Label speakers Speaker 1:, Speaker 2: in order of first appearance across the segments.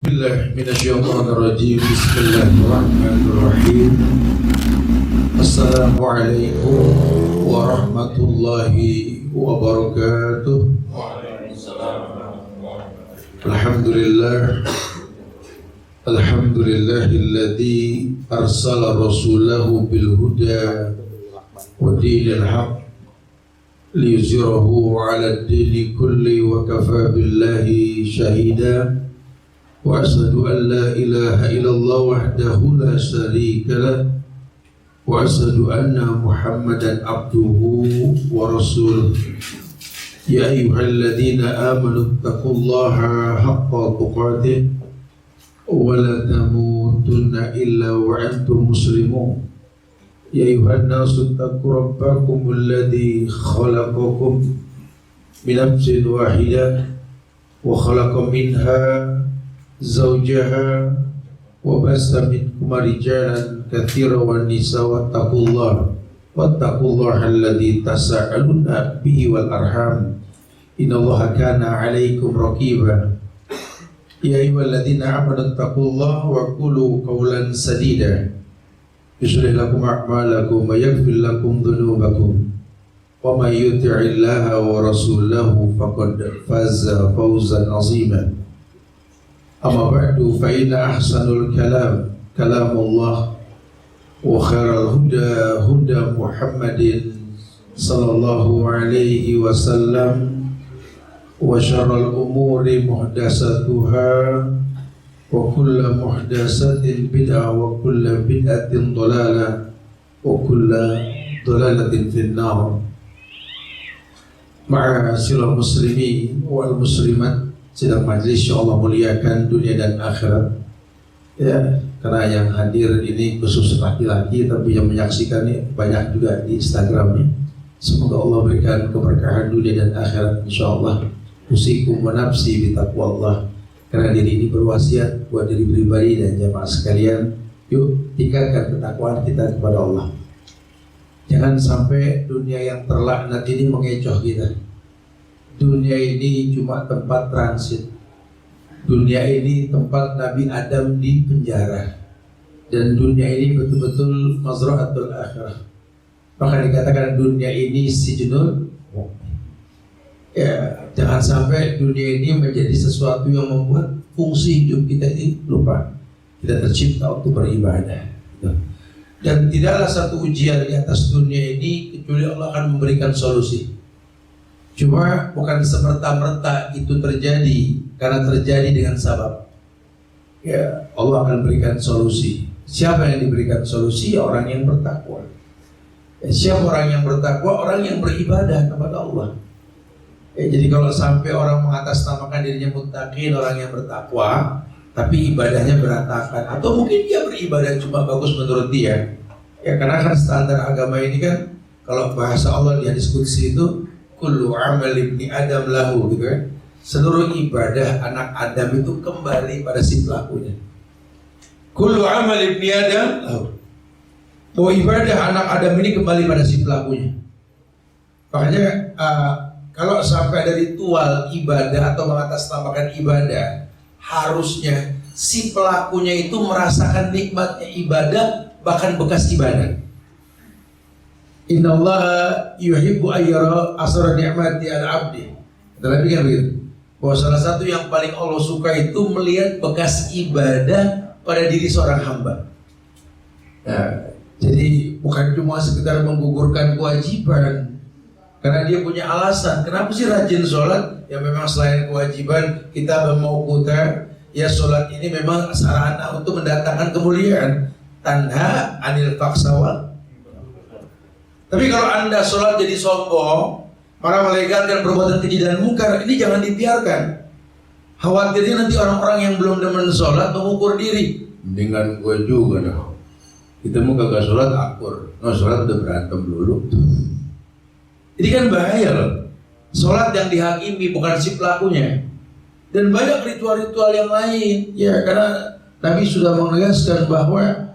Speaker 1: Bismillah minasyaitonirrajim. Bismillahirrahmanirrahim. Assalamualaikum warahmatullahi wabarakatuh. Alhamdulillah. Alhamdulillahilladzi arsala rasulahu bil huda wa dinil haqq liyuzhirahu 'ala ad-dini kulli wa kafa billahi shahida. Wa asyhadu an la ilaha illallah wahdahu la syarika lah wa asyhadu anna Muhammadan abduhu wa rasuluh. Ya ayyuhalladzina amanu taqullaha haqqa tuqatih wa la tamutunna illa wa antum muslimun. Ya ayyuhan nasu taqu rabbakum alladzi khalaqakum min nafsin wahidah wa khalaqa minha zawjaha wa bassa minkum rijalan katsiran wan nisaa wattaqullaha alladzi tasaaluna bihi wal arham innallaha kana 'alaikum raqiba. Ya ayyuhalladzina amanu taqullaha wa qulu qawlan sadida yuslih lakum a'malakum wa yaghfir lakum dhunubakum wa may yuti'illaha wa rasulahu faqad faza fawzan 'azima. Amma ba'du fa inna ahsanul kalam kalamullah wa khairal huda huda Muhammadin sallallahu alaihi wasallam wa syarrul umuri muhdatsatuha wa kullu muhdatsatin bid'ah wa kullu bid'atin dhalalah wa kullu dhalalatin finnar. Ma'asyiral muslimin wal muslimat, sidang majlis yang Allah muliakan dunia dan akhirat. Ya, karena yang hadir ini khusus laki-laki, tapi yang menyaksikan ini banyak juga di Instagram nih. Semoga Allah berikan keberkahan dunia dan akhirat insyaallah. Usikum wa nafsi bitaqwallah. Karena diri ini berwasiat buat diri pribadi dan jamaah sekalian, yuk tingkatkan ketakwaan kita kepada Allah. Jangan sampai dunia yang terlaknat ini mengecoh kita. Dunia ini cuma tempat transit. Dunia ini tempat Nabi Adam di penjara. Dan dunia ini betul-betul mazra'atul akhirah. Maka dikatakan dunia ini sijnul mu'min. Ya, jangan sampai dunia ini menjadi sesuatu yang membuat fungsi hidup kita ini lupa. Kita tercipta untuk beribadah. Dan tidaklah satu ujian di atas dunia ini kecuali Allah akan memberikan solusi. Cuma bukan semerta-merta itu terjadi karena terjadi dengan sabab. Ya, Allah akan berikan solusi. Siapa yang diberikan solusi? Ya, orang yang bertakwa. Ya, siapa orang yang bertakwa? Orang yang beribadah kepada Allah. Ya, jadi kalau sampai orang mengatasnamakan dirinya muttaqin, orang yang bertakwa, tapi ibadahnya berantakan, atau mungkin dia beribadah cuma bagus menurut dia. Ya, karena kan standar agama ini kan, kalau bahasa Allah di hadis qudsi itu kullu amal ibni adam lahu, gitu kan. Seluruh ibadah anak Adam itu kembali pada si pelakunya. Kullu amal ibni adam lahu. Bahwa ibadah anak Adam ini kembali pada si pelakunya. Makanya kalau sampai ada ritual ibadah atau mengatasnamakan ibadah, harusnya si pelakunya itu merasakan nikmatnya ibadah, bahkan bekas ibadah. Innallaha yuhibbu ayyara asra ni'mati al-'abdi. Tapi kan begitu. Bahwa salah satu yang paling Allah suka itu melihat bekas ibadah pada diri seorang hamba. Nah, jadi bukan cuma sekedar menggugurkan kewajiban, karena dia punya alasan. Kenapa sih rajin sholat? Ya memang selain kewajiban kita mau kuta, ya sholat ini memang sarana untuk mendatangkan kemuliaan. Tanha anil faksawal. Tapi kalau anda sholat jadi sombong, malah melegalkan perbuatan keji dan mungkar, ini jangan dibiarkan. Khawatirnya nanti orang-orang yang belum demen sholat mengukur diri. Dengan gue juga dong. Kita mau kagak sholat akur, sholat udah berantem dulu. Jadi kan bahaya loh. Sholat yang dihakimi bukan si pelakunya. Dan banyak ritual-ritual yang lain. Ya, karena Nabi sudah menegaskan bahwa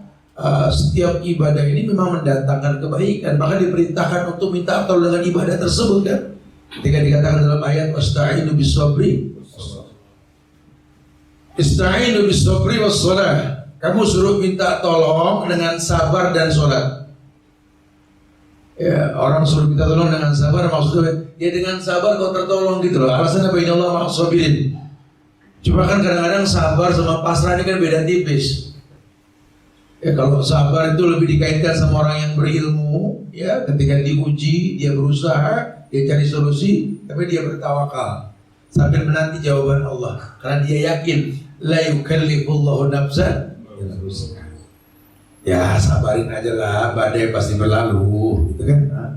Speaker 1: setiap ibadah ini memang mendatangkan kebaikan, maka diperintahkan untuk minta tolong dengan ibadah tersebut kan. Ketika dikatakan dalam ayat wasta'inu bis sabri Ista'inu bis-sabri was-shalah. Kamu suruh minta tolong dengan sabar dan sholat. Ya, orang suruh minta tolong dengan sabar, maksudnya ya dengan sabar kau tertolong gitu loh. Alasannya innallaha ma'as sabirin. Cuma kan kadang-kadang sabar sama pasrah ini kan beda tipis. Ya, kalau sabar itu lebih dikaitkan sama orang yang berilmu, ya ketika diuji dia berusaha, dia cari solusi, tapi dia bertawakal sambil menanti jawaban Allah, karena dia yakin la yukallifullahu nafsan. Ya sabarin aja lah, badai pasti berlalu, gitu kan? Nah,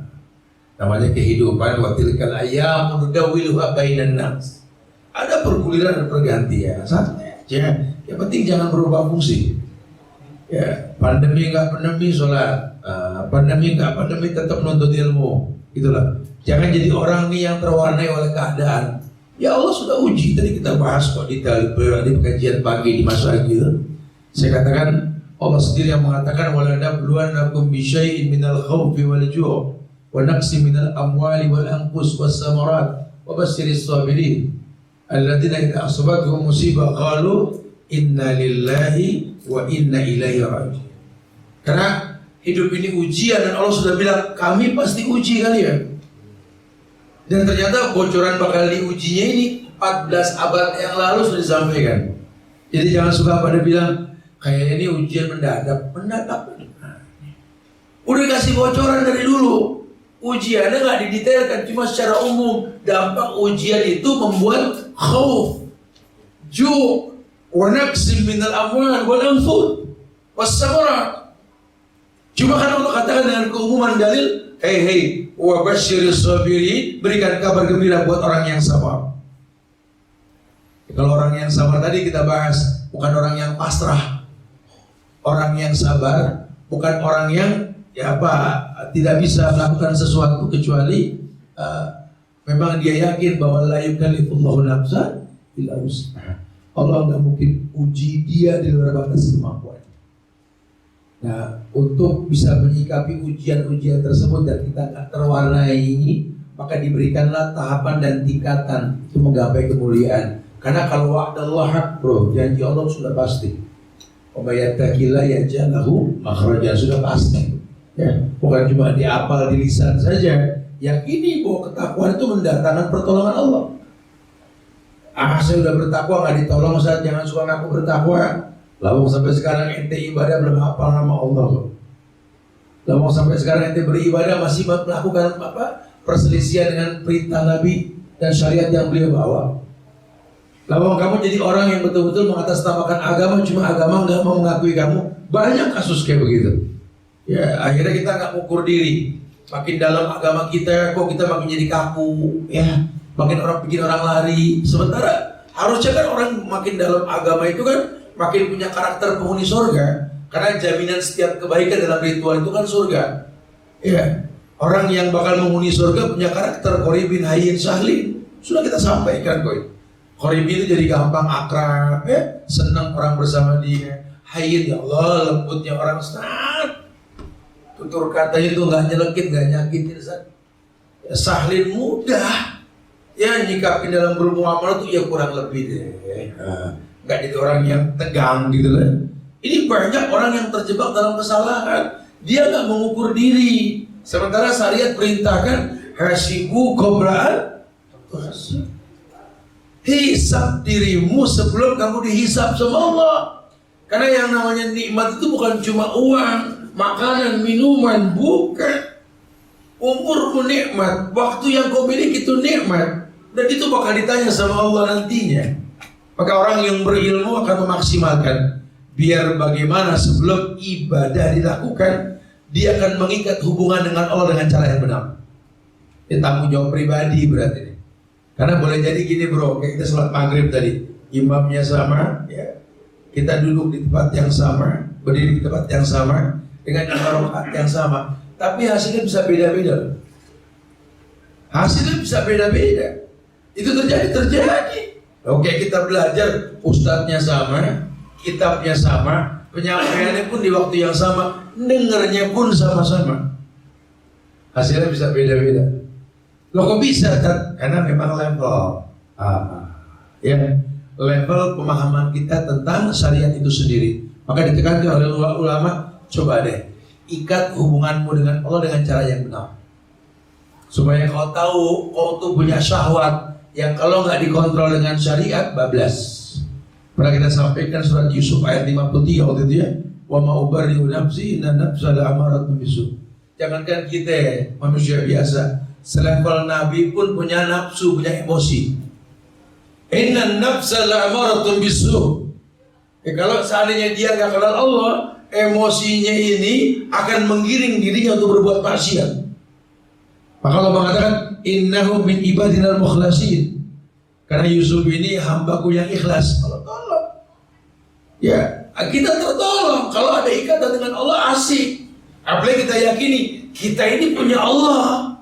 Speaker 1: namanya kehidupan. Wa tilkal ayyamu nudawiluha bainan nas. Ada perguliran dan pergantian. Santai aja. Yang penting jangan berubah fungsi. Ya, pandemi nggak pandemi sholat, pandemi nggak pandemi tetap menuntut ilmu. Itulah. Jangan jadi orang nih yang terwarnai oleh keadaan. Ya Allah sudah uji, tadi kita bahas kok di kajian pagi di masa gitu. Saya katakan Allah sendiri yang mengatakan wala nabluwannakum bisyai'in minal khawfi wal ju' wa naqsi minal amwali wal anfus was samarat wa basyiris sabirin alladzina idza asabatuhum musibah qalu inna lillahi wa inna ilaihi raji'un. Karena hidup ini ujian dan Allah sudah bilang kami pasti uji kalian. Dan ternyata bocoran bakal diujinya ini 14 abad yang lalu sudah disampaikan. Jadi jangan suka pada bilang kayak ini ujian mendadak. Udah kasih bocoran dari dulu. Ujiannya nggak didetailkan, cuma secara umum dampak ujian itu membuat khauf, ju', wa naqsim minal amwal wal anfus was samarat. Cuma kan Allah katakan dengan keumuman dalil, hei wa basyiris sabirin, berikan kabar gembira buat orang yang sabar. Kalau orang yang sabar tadi kita bahas, bukan orang yang pasrah. Orang yang sabar bukan orang yang tidak bisa melakukan sesuatu kecuali memang dia yakin bahwa la yukallifullahu nafsan illa wus'aha. Allah nggak mungkin uji dia di luar batas kemampuan. Nah, untuk bisa menyikapi ujian-ujian tersebut dan kita nggak terwarnai ini, maka diberikanlah tahapan dan tingkatan untuk menggapai kemuliaan. Karena kalau wa'dallah haq, bro, janji Allah sudah pasti. Umayyatakillah yaj'al lahu makhraja, sudah pasti. Ya, bukan cuma dihafal di lisan saja. Yakini bahwa ketakwaan itu mendatangkan pertolongan Allah. Saya udah bertakwa nggak ditolong, Ustaz, jangan suka ngaku bertakwa. Lalu sampai sekarang ente ibadah belum hafal nama Allah. Lalu sampai sekarang ente beribadah masih melakukan perselisihan dengan perintah Nabi dan syariat yang beliau bawa. Lalu kamu jadi orang yang betul-betul mengatasnamakan agama, cuma agama nggak mau mengakui kamu. Banyak kasus kayak begitu. Ya, akhirnya kita nggak ukur diri. Makin dalam agama kita, kok kita makin jadi kaku. Ya, makin orang bikin orang lari. Sementara harusnya kan orang makin dalam agama itu kan makin punya karakter penghuni surga. Karena jaminan setiap kebaikan dalam ritual itu kan surga. Ya, orang yang bakal menghuni surga punya karakter qoribin hayyin sahlin. Sudah kita sampaikan kok. Qoribin itu jadi gampang akrab, ya, senang orang bersama dia. Hayyin, ya Allah, lembutnya orang senang. Tutur katanya itu nggak nyelekit, nggak nyakitin. Ya, sahlin mudah. Ya, nyikapin dalam bermuamalah itu ya kurang lebih deh. Nggak jadi orang yang tegang gitu kan. Ini banyak orang yang terjebak dalam kesalahan. Dia nggak mengukur diri. Sementara syariat perintahkan hasibu qobla'an tuhasib. Hisab dirimu sebelum kamu dihisab sama Allah. Karena yang namanya nikmat itu bukan cuma uang, makanan, minuman, bukan. Umurmu nikmat, waktu yang kau miliki itu nikmat, dan itu bakal ditanya sama Allah nantinya. Maka orang yang berilmu akan memaksimalkan, biar bagaimana sebelum ibadah dilakukan, dia akan mengikat hubungan dengan Allah dengan cara yang benar. Ini tanggung jawab pribadi berarti. Karena boleh jadi gini bro, kayak kita sholat maghrib tadi, imamnya sama, ya, kita duduk di tempat yang sama, berdiri di tempat yang sama, dengan rakaat yang sama, tapi hasilnya bisa beda-beda. Hasilnya bisa beda-beda. Itu terjadi. Oke, kita belajar, ustadznya sama, kitabnya sama, penyampaiannya pun di waktu yang sama, dengernya pun sama-sama. Hasilnya bisa beda-beda. Loh kok bisa kan? Karena memang level. Ya, level pemahaman kita tentang syariat itu sendiri. Maka ditekankan oleh ulama, coba deh ikat hubunganmu dengan Allah dengan cara yang benar, supaya kau tahu kau tuh punya syahwat yang kalau nggak dikontrol dengan syariat bablas. Pernah kita sampaikan surat Yusuf ayat 53 waktu itu ya, wa ma ubarri'u nafsi inna nafsa la'amaratun bisu. Jangankan kita manusia biasa, selevel Nabi pun punya nafsu, punya emosi. Inna nafsa la'amaratun bisu. Kalau seandainya dia nggak kenal Allah, emosinya ini akan menggiring dirinya untuk berbuat maksiat. Maka Allah mengatakan innahu min ibadinal mukhlasin. Karena Yusuf ini hambaku yang ikhlas. Allah tolong. Ya, kita tertolong kalau ada ikatan dengan Allah, asik. Apalagi kita yakini kita ini punya Allah.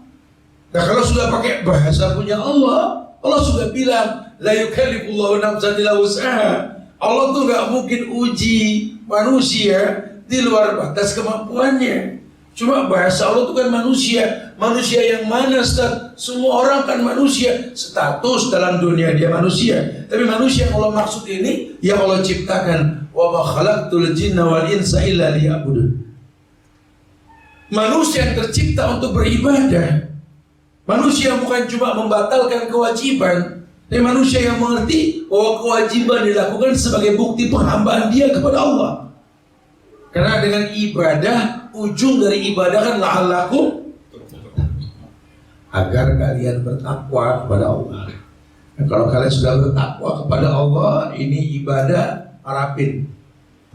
Speaker 1: Nah, kalau sudah pakai bahasa punya Allah, Allah sudah bilang la yukallifullahu nafsan illa wus'aha. Allah tuh nggak mungkin uji manusia di luar batas kemampuannya. Cuma bahasa Allah itu kan manusia. Manusia yang mana, Ustaz? Semua orang kan manusia. Status dalam dunia dia manusia. Tapi manusia yang Allah maksud ini yang Allah ciptakan. Wa ma khalaqtul jinna wal insa illa liya'budun. Manusia yang tercipta untuk beribadah. Manusia bukan cuma membatalkan kewajiban, tapi manusia yang mengerti bahwa kewajiban dilakukan sebagai bukti penghambaan dia kepada Allah. Karena dengan ibadah, ujung dari ibadah kan la'allakum, agar kalian bertakwa kepada Allah. Nah, kalau kalian sudah bertakwa kepada Allah, ini ibadah harapin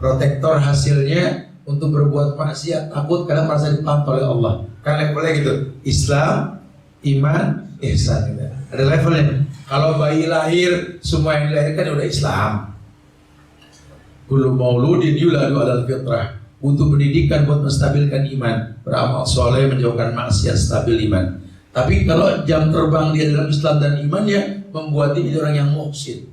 Speaker 1: protektor hasilnya untuk berbuat maksiat, takut karena merasa dipantau oleh Allah. Kan levelnya gitu, Islam, iman, ihsan gitu. Ada levelnya. Kalau bayi lahir, semua yang dilahirkan udah Islam. Kullu mauludin yuladu alal fitrah. Butuh pendidikan buat menstabilkan iman, beramal soleh, menjauhkan maksiat, stabil iman. Tapi kalau jam terbang dia dalam Islam dan imannya, membuat dia jadi orang yang muhsin.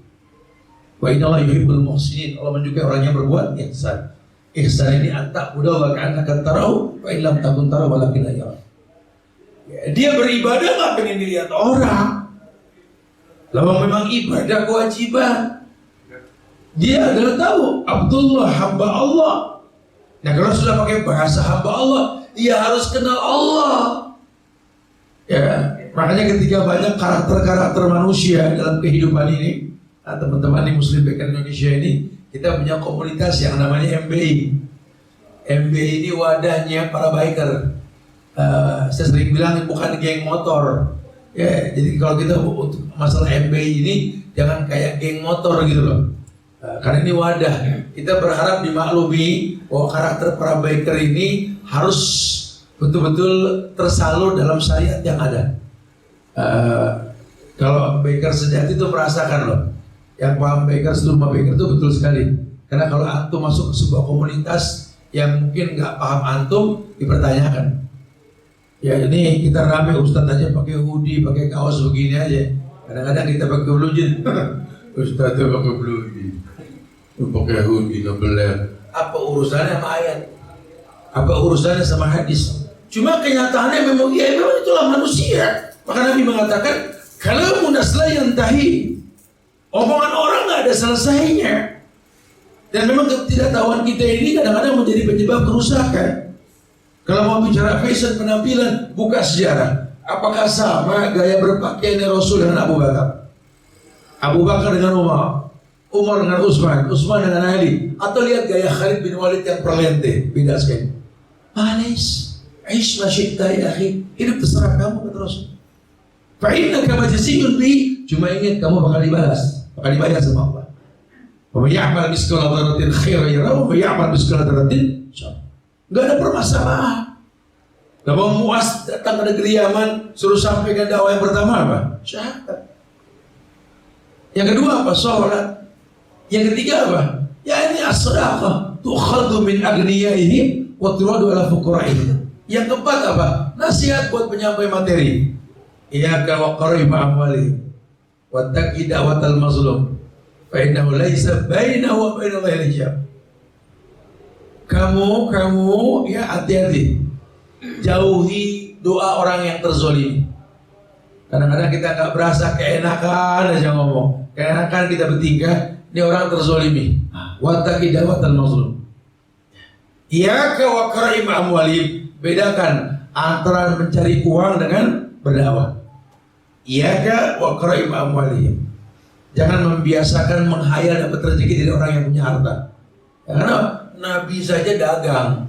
Speaker 1: Wa innallaha yuhibbul muhsinin. Allah menyukai orang yang berbuat ihsan. Ihsan ini anta budallah ka'annaka tarahu wa illam takun tarahu walakin la yara. Dia beribadah nggak pengen dilihat orang. Lalu memang ibadah kewajiban. Dia adalah tahu Abdullah hamba Allah. Nah, kalau sudah pakai bahasa hamba Allah, dia harus kenal Allah. Ya, makanya ketika banyak karakter-karakter manusia dalam kehidupan ini, nah, teman-teman di Muslim Baker Indonesia ini, kita punya komunitas yang namanya MBI. MBI ini wadahnya para biker. Saya sering bilang bukan geng motor. Ya, jadi kalau kita untuk masalah MBI ini jangan kayak geng motor gitu loh. Karena ini wadah. Kita berharap dimaklumi bahwa karakter para biker ini harus betul-betul tersalur dalam syariat yang ada. Kalau biker sejati itu merasakan loh. Yang paham biker, rumah biker itu betul sekali. Karena kalau antum masuk ke sebuah komunitas yang mungkin nggak paham antum, dipertanyakan. Ya ini kita rame Ustadz aja pakai hoodie, pakai kaos begini aja. Kadang-kadang kita pakai blue jeans. Ustadz tuh pakai blue jeans, pakai hoodie, ngebeler. Apa urusannya sama ayat? Apa urusannya sama hadis? Cuma kenyataannya memang itulah manusia. Maka Nabi mengatakan, kalau munaslah yang tahi, omongan orang nggak ada selesainya. Dan memang ketidaktahuan kita ini kadang-kadang menjadi penyebab kerusakan. Kalau mau bicara fashion penampilan, buka sejarah. Apakah sama gaya berpakaiannya Rasul dengan Abu Bakar? Abu Bakar dengan Umar, Umar dengan Utsman, Utsman dengan Ali. Atau lihat gaya Khalid bin Walid yang perlente, beda sekali. Manis, aish masyikta ya akhi. Hidup terserah kamu, kata Rasul. Fa'innaka majziyun bi. Cuma ingat kamu bakal dibalas, bakal dibayar sama Allah. Wa may ya'mal mithqala dzarratin khairan yarahu wa ya'mal mithqala dzarratin syarran. Enggak ada permasalahan. Kalau Muaz datang ke negeri Yaman, suruh sampaikan dakwah yang pertama apa? Syahadat. Yang kedua apa? Sholat. Yang ketiga apa? Ya ini as-sadaqah. Tukhadhu min agniyaihim wa turadu ala fuqara'ihim. Yang keempat apa? Nasihat buat penyampai materi. Iyyaka wa qarima amwalihim wattaqi da'watal mazlum fa innahu laisa bainahu wa bainallahi hijab. Kamu ya hati-hati. Jauhi doa orang yang terzolimi. Kadang-kadang kita nggak berasa, keenakan aja ngomong, keenakan kita bertingkah. Ini orang terzolimi. Wattaqi da'watal mazlum. Iyaka wa qara'im amwalihim. Bedakan antara mencari uang dengan berdakwah. Iyaka wa qara'im amwalihim. Jangan membiasakan menghayal dapat rezeki dari orang yang punya harta. Karena Nabi saja dagang,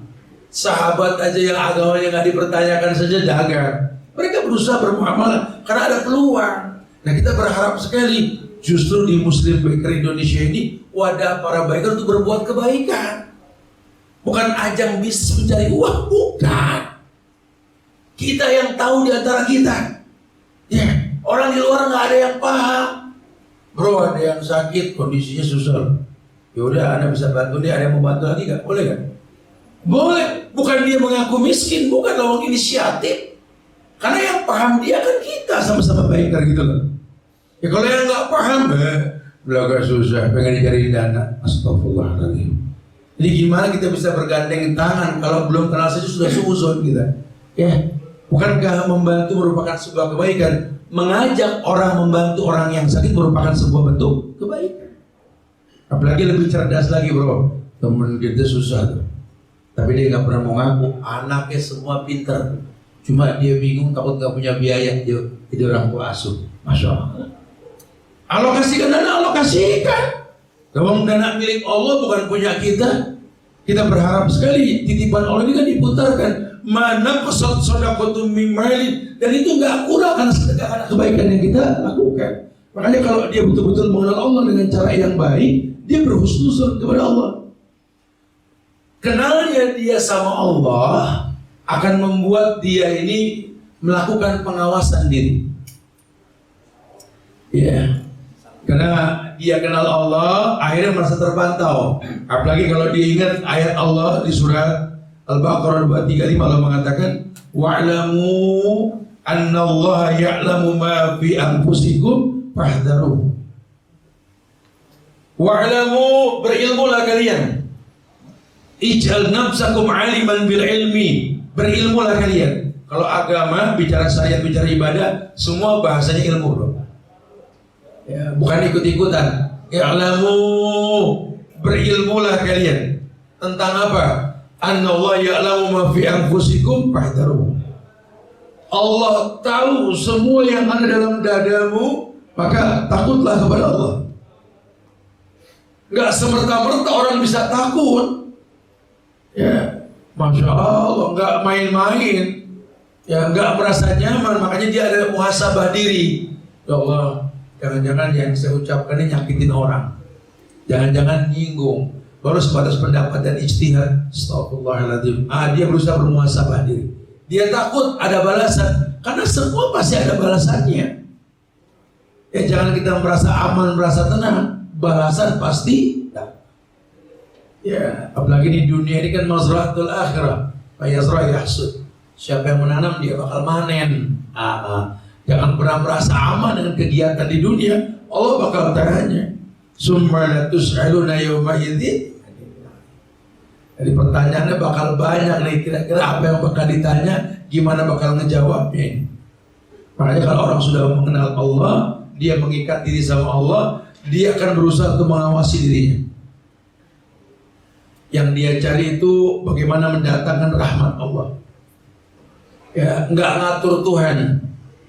Speaker 1: sahabat aja yang agamanya nggak dipertanyakan saja dagang. Mereka berusaha bermuamalah karena ada peluang. Nah, kita berharap sekali justru di Muslim Baker Indonesia ini wadah para biker untuk berbuat kebaikan. Bukan ajang bisnis mencari uang, bukan. Kita yang tahu di antara kita. Ya, orang di luar nggak ada yang paham. Bro, ada yang sakit, kondisinya susah. Ya udah, Anda bisa bantu dia. Ada yang mau bantu lagi nggak? Boleh kan? Boleh. Bukan dia mengaku miskin, bukan lawang inisiatif. Karena yang paham dia kan kita sama-sama biker gitu loh. Ya kalau yang nggak paham, belaga susah, pengen dicari dana. Astagfirullahaladzim. Jadi gimana kita bisa bergandeng tangan kalau belum kenal saja sudah suuzon kita? Ya, bukankah membantu merupakan sebuah kebaikan? Mengajak orang membantu orang yang sakit merupakan sebuah bentuk kebaikan. Apalagi lebih cerdas lagi bro, temen kita susah tuh, tapi dia nggak pernah mau ngaku. Anaknya semua pinter, cuma dia bingung takut nggak punya biaya. Dia jadi orang tua asuh. Masya Allah. Alokasikan dana, alokasikan. Kalau dana milik Allah bukan punya kita. Kita berharap sekali titipan Allah ini kan diputarkan. Mana pesat sodakotum mimalin, dan itu nggak kurang karena sedekah karena kebaikan yang kita lakukan. Makanya kalau dia betul-betul mengenal Allah dengan cara yang baik, dia berhusnuzon kepada Allah. Kenalnya dia sama Allah akan membuat dia ini melakukan pengawasan diri. Ya. Karena dia kenal Allah, akhirnya merasa terpantau. Apalagi kalau dia ingat ayat Allah di surah Al-Baqarah 235, Allah mengatakan, wa'lamu annallaha ya'lamu ma fi anfusikum fahdharuhu. Wa'lamu, berilmulah kalian. Ij'al nafsakum aliman bil ilmi, berilmulah kalian. Kalau agama, bicara syariat, bicara ibadah, semua bahasanya ilmu bro. Ya, bukan ikut-ikutan. Ya'lamu, berilmulah kalian. Tentang apa? Annallaha ya'lamu ma fi anfusikum fahdharuhu. Allah tahu semua yang ada dalam dadamu, maka takutlah kepada Allah. Gak semerta-merta orang bisa takut. Ya, Masya Allah, gak main-main. Ya, gak merasa nyaman, makanya dia ada muhasabah diri. Ya Allah, jangan-jangan yang saya ucapkan ini nyakitin orang, jangan-jangan nyinggung, baru sebatas pendapat dan ijtihad. Astagfirullahaladzim. Dia berusaha bermuhasabah diri. Dia takut ada balasan, karena semua pasti ada balasannya. Ya jangan kita merasa aman, merasa tenang, balasan pasti. Ya apalagi di dunia ini kan mazratul akhirah, fayazra yahsud. Siapa yang menanam dia bakal manen. Jangan pernah merasa aman dengan kegiatan di dunia. Allah bakal tanya. Summa la tus'aluna yawma idzin. Jadi pertanyaannya bakal banyak nih. Kira-kira apa yang bakal ditanya, gimana bakal ngejawabnya ini. Makanya kalau orang sudah mengenal Allah, dia mengikat diri sama Allah, dia akan berusaha untuk mengawasi dirinya. Yang dia cari itu bagaimana mendatangkan rahmat Allah. Ya, nggak ngatur Tuhan.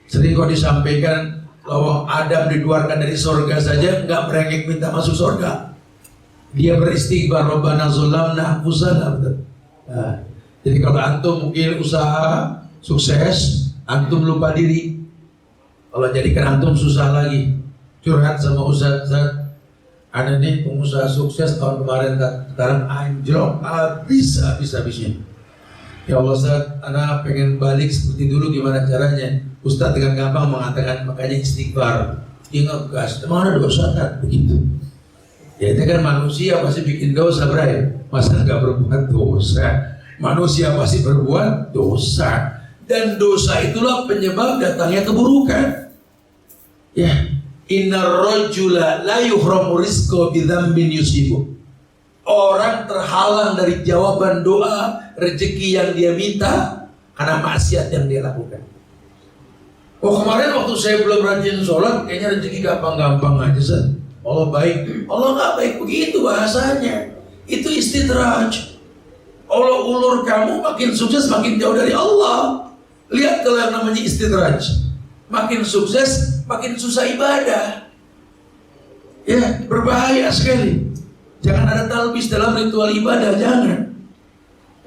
Speaker 1: Sering kok disampaikan bahwa Adam dikeluarkan dari surga saja nggak merengek minta masuk surga. Dia beristighfar, Rabbana zalamna anfusana. Jadi kalau antum mungkin usaha sukses, antum lupa diri. Kalau jadikan antum susah lagi, curhat sama Ustaz, ada nih pengusaha sukses tahun kemarin, sekarang anjlok habisnya. Ya Allah Ustaz, anak pengen balik seperti dulu, gimana caranya? Ustaz dengan gampang mengatakan, makanya istighfar. Dia ngegas, emang ada dosa kan? Begitu. Ya itu kan manusia pasti bikin dosa, Bray. Masa nggak berbuat dosa? Manusia pasti berbuat dosa. Dan dosa itulah penyebab datangnya keburukan. Ya, innar rajula la yuhramu rizqa bidzambin yusibu. Orang terhalang dari jawaban doa, rezeki yang dia minta karena maksiat yang dia lakukan. Oh kemarin waktu saya belum rajin sholat, kayaknya rezeki gampang-gampang aja Ustaz. Allah baik. Allah nggak baik begitu bahasanya. Itu istidraj. Allah ulur kamu makin sukses makin jauh dari Allah. Lihat kalau yang namanya istidraj, makin sukses makin susah ibadah. Ya, berbahaya sekali. Jangan ada talbis dalam ritual ibadah, jangan.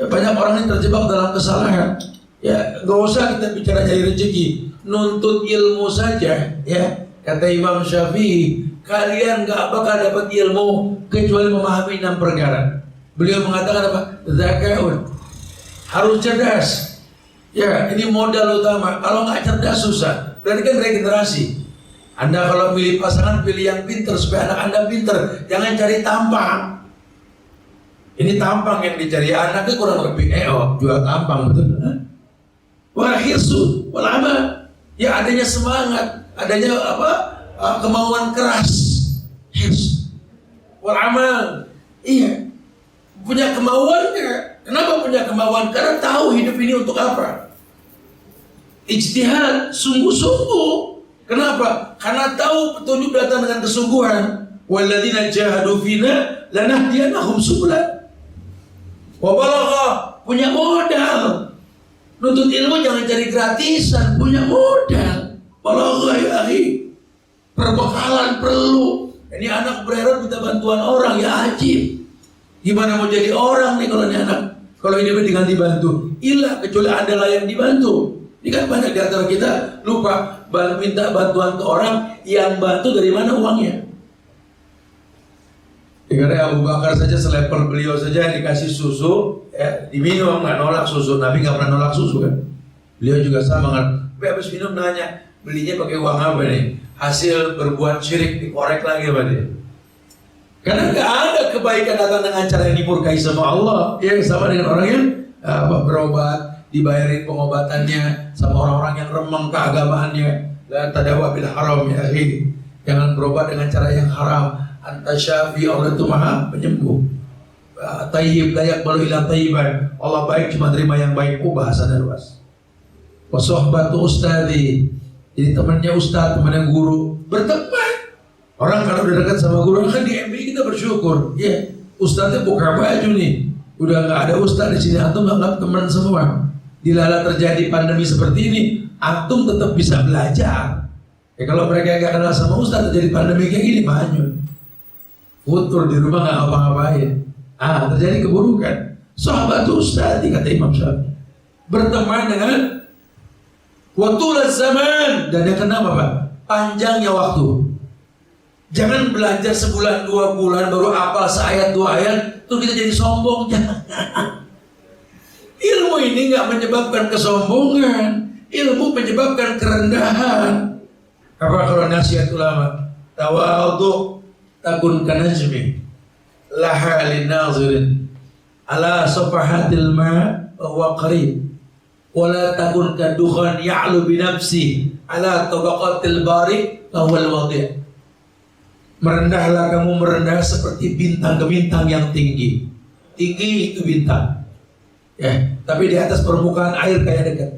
Speaker 1: Ya, banyak orang yang terjebak dalam kesalahan. Ya, gak usah kita bicara cari rezeki, nuntut ilmu saja. Ya, kata Imam Syafi'i, kalian gak bakal dapat ilmu kecuali memahami 6 perkara. Beliau mengatakan apa? Zakaun, harus cerdas. Ya, ini modal utama. Kalau nggak cerdas susah. Berarti kan regenerasi. Anda kalau pilih pasangan, pilih yang pintar supaya anak Anda pintar. Jangan cari tampang. Ini tampang yang dicari, anaknya kurang lebih jual tampang, betul? Wal hirsu wal amal. Ya adanya semangat, adanya apa? Kemauan keras. Hirs wal amal. Iya. Punya kemauannya. Kenapa punya kemauan? Karena tahu hidup ini untuk apa. Ijtihad, sungguh-sungguh. Kenapa? Karena tahu petunjuk datang dengan kesungguhan. Walladzina jahadu fina lanahdiyanahum subulan. Wa balagha, punya modal. Nuntut ilmu jangan cari gratisan, punya modal. Balagha ya akhi. Perbekalan perlu. Ini anak berharap minta bantuan orang, ya ajib. Gimana mau jadi orang nih kalau ini anak? Kalau ini dengan dibantu, ilah kecuali Anda layak dibantu. Ini kan banyak di antara kita lupa minta bantuan ke orang, yang bantu dari mana uangnya? Karena Abu Bakar saja selepel beliau saja dikasih susu, ya, diminum nggak nolak susu. Nabi nggak pernah nolak susu kan? Beliau juga sama kan? Tapi habis minum nanya, belinya pakai uang apa nih? Hasil berbuat syirik dikorek lagi apa dia? Karena nggak ada kebaikan datang dengan cara yang dimurkai sama Allah. Ya sama dengan orang yang berobat, dibayarin pengobatannya sama orang-orang yang remeng keagamaannya. La tadawa bil haram ya akhi. Jangan berobat dengan cara yang haram. Anta syafi, Allah itu maha penyembuh. Tayyib layak balu ila tayyiban. Allah baik cuma terima yang baik. Bahasa dan luas. Wa sohbatu ustadi. Jadi temannya ustad, temannya guru, berteman. Orang kalau udah dekat sama guru kan di MBI kita bersyukur. Ya, ustadznya buka baju nih. Udah nggak ada ustadz di sini, antum anggap teman semua. Dilala terjadi pandemi seperti ini, antum tetap bisa belajar. Ya kalau mereka nggak kenal sama ustadz terjadi pandemi kayak gini, manyun. Futur di rumah nggak apa-ngapain. Terjadi keburukan. Sahabat ustadz kata Imam Syafi'i. Berteman dengan watul zaman, dan yang kenapa Pak? Panjangnya waktu. Jangan belajar sebulan 2 bulan baru hafal seayat 2 ayat terus kita jadi sombong. Jangan. Ilmu ini nggak menyebabkan kesombongan, ilmu menyebabkan kerendahan. Apa kalau nasihat ulama? Tawadhu takun kanajmi laha linazirin ala safahatil ma wa qarib wala takun kadukhan ya'lu binafsi ala tabaqatil bari wal wadi'. Merendahlah kamu, merendah seperti bintang ke bintang yang tinggi. Tinggi itu bintang, ya, tapi di atas permukaan air kayak dekat.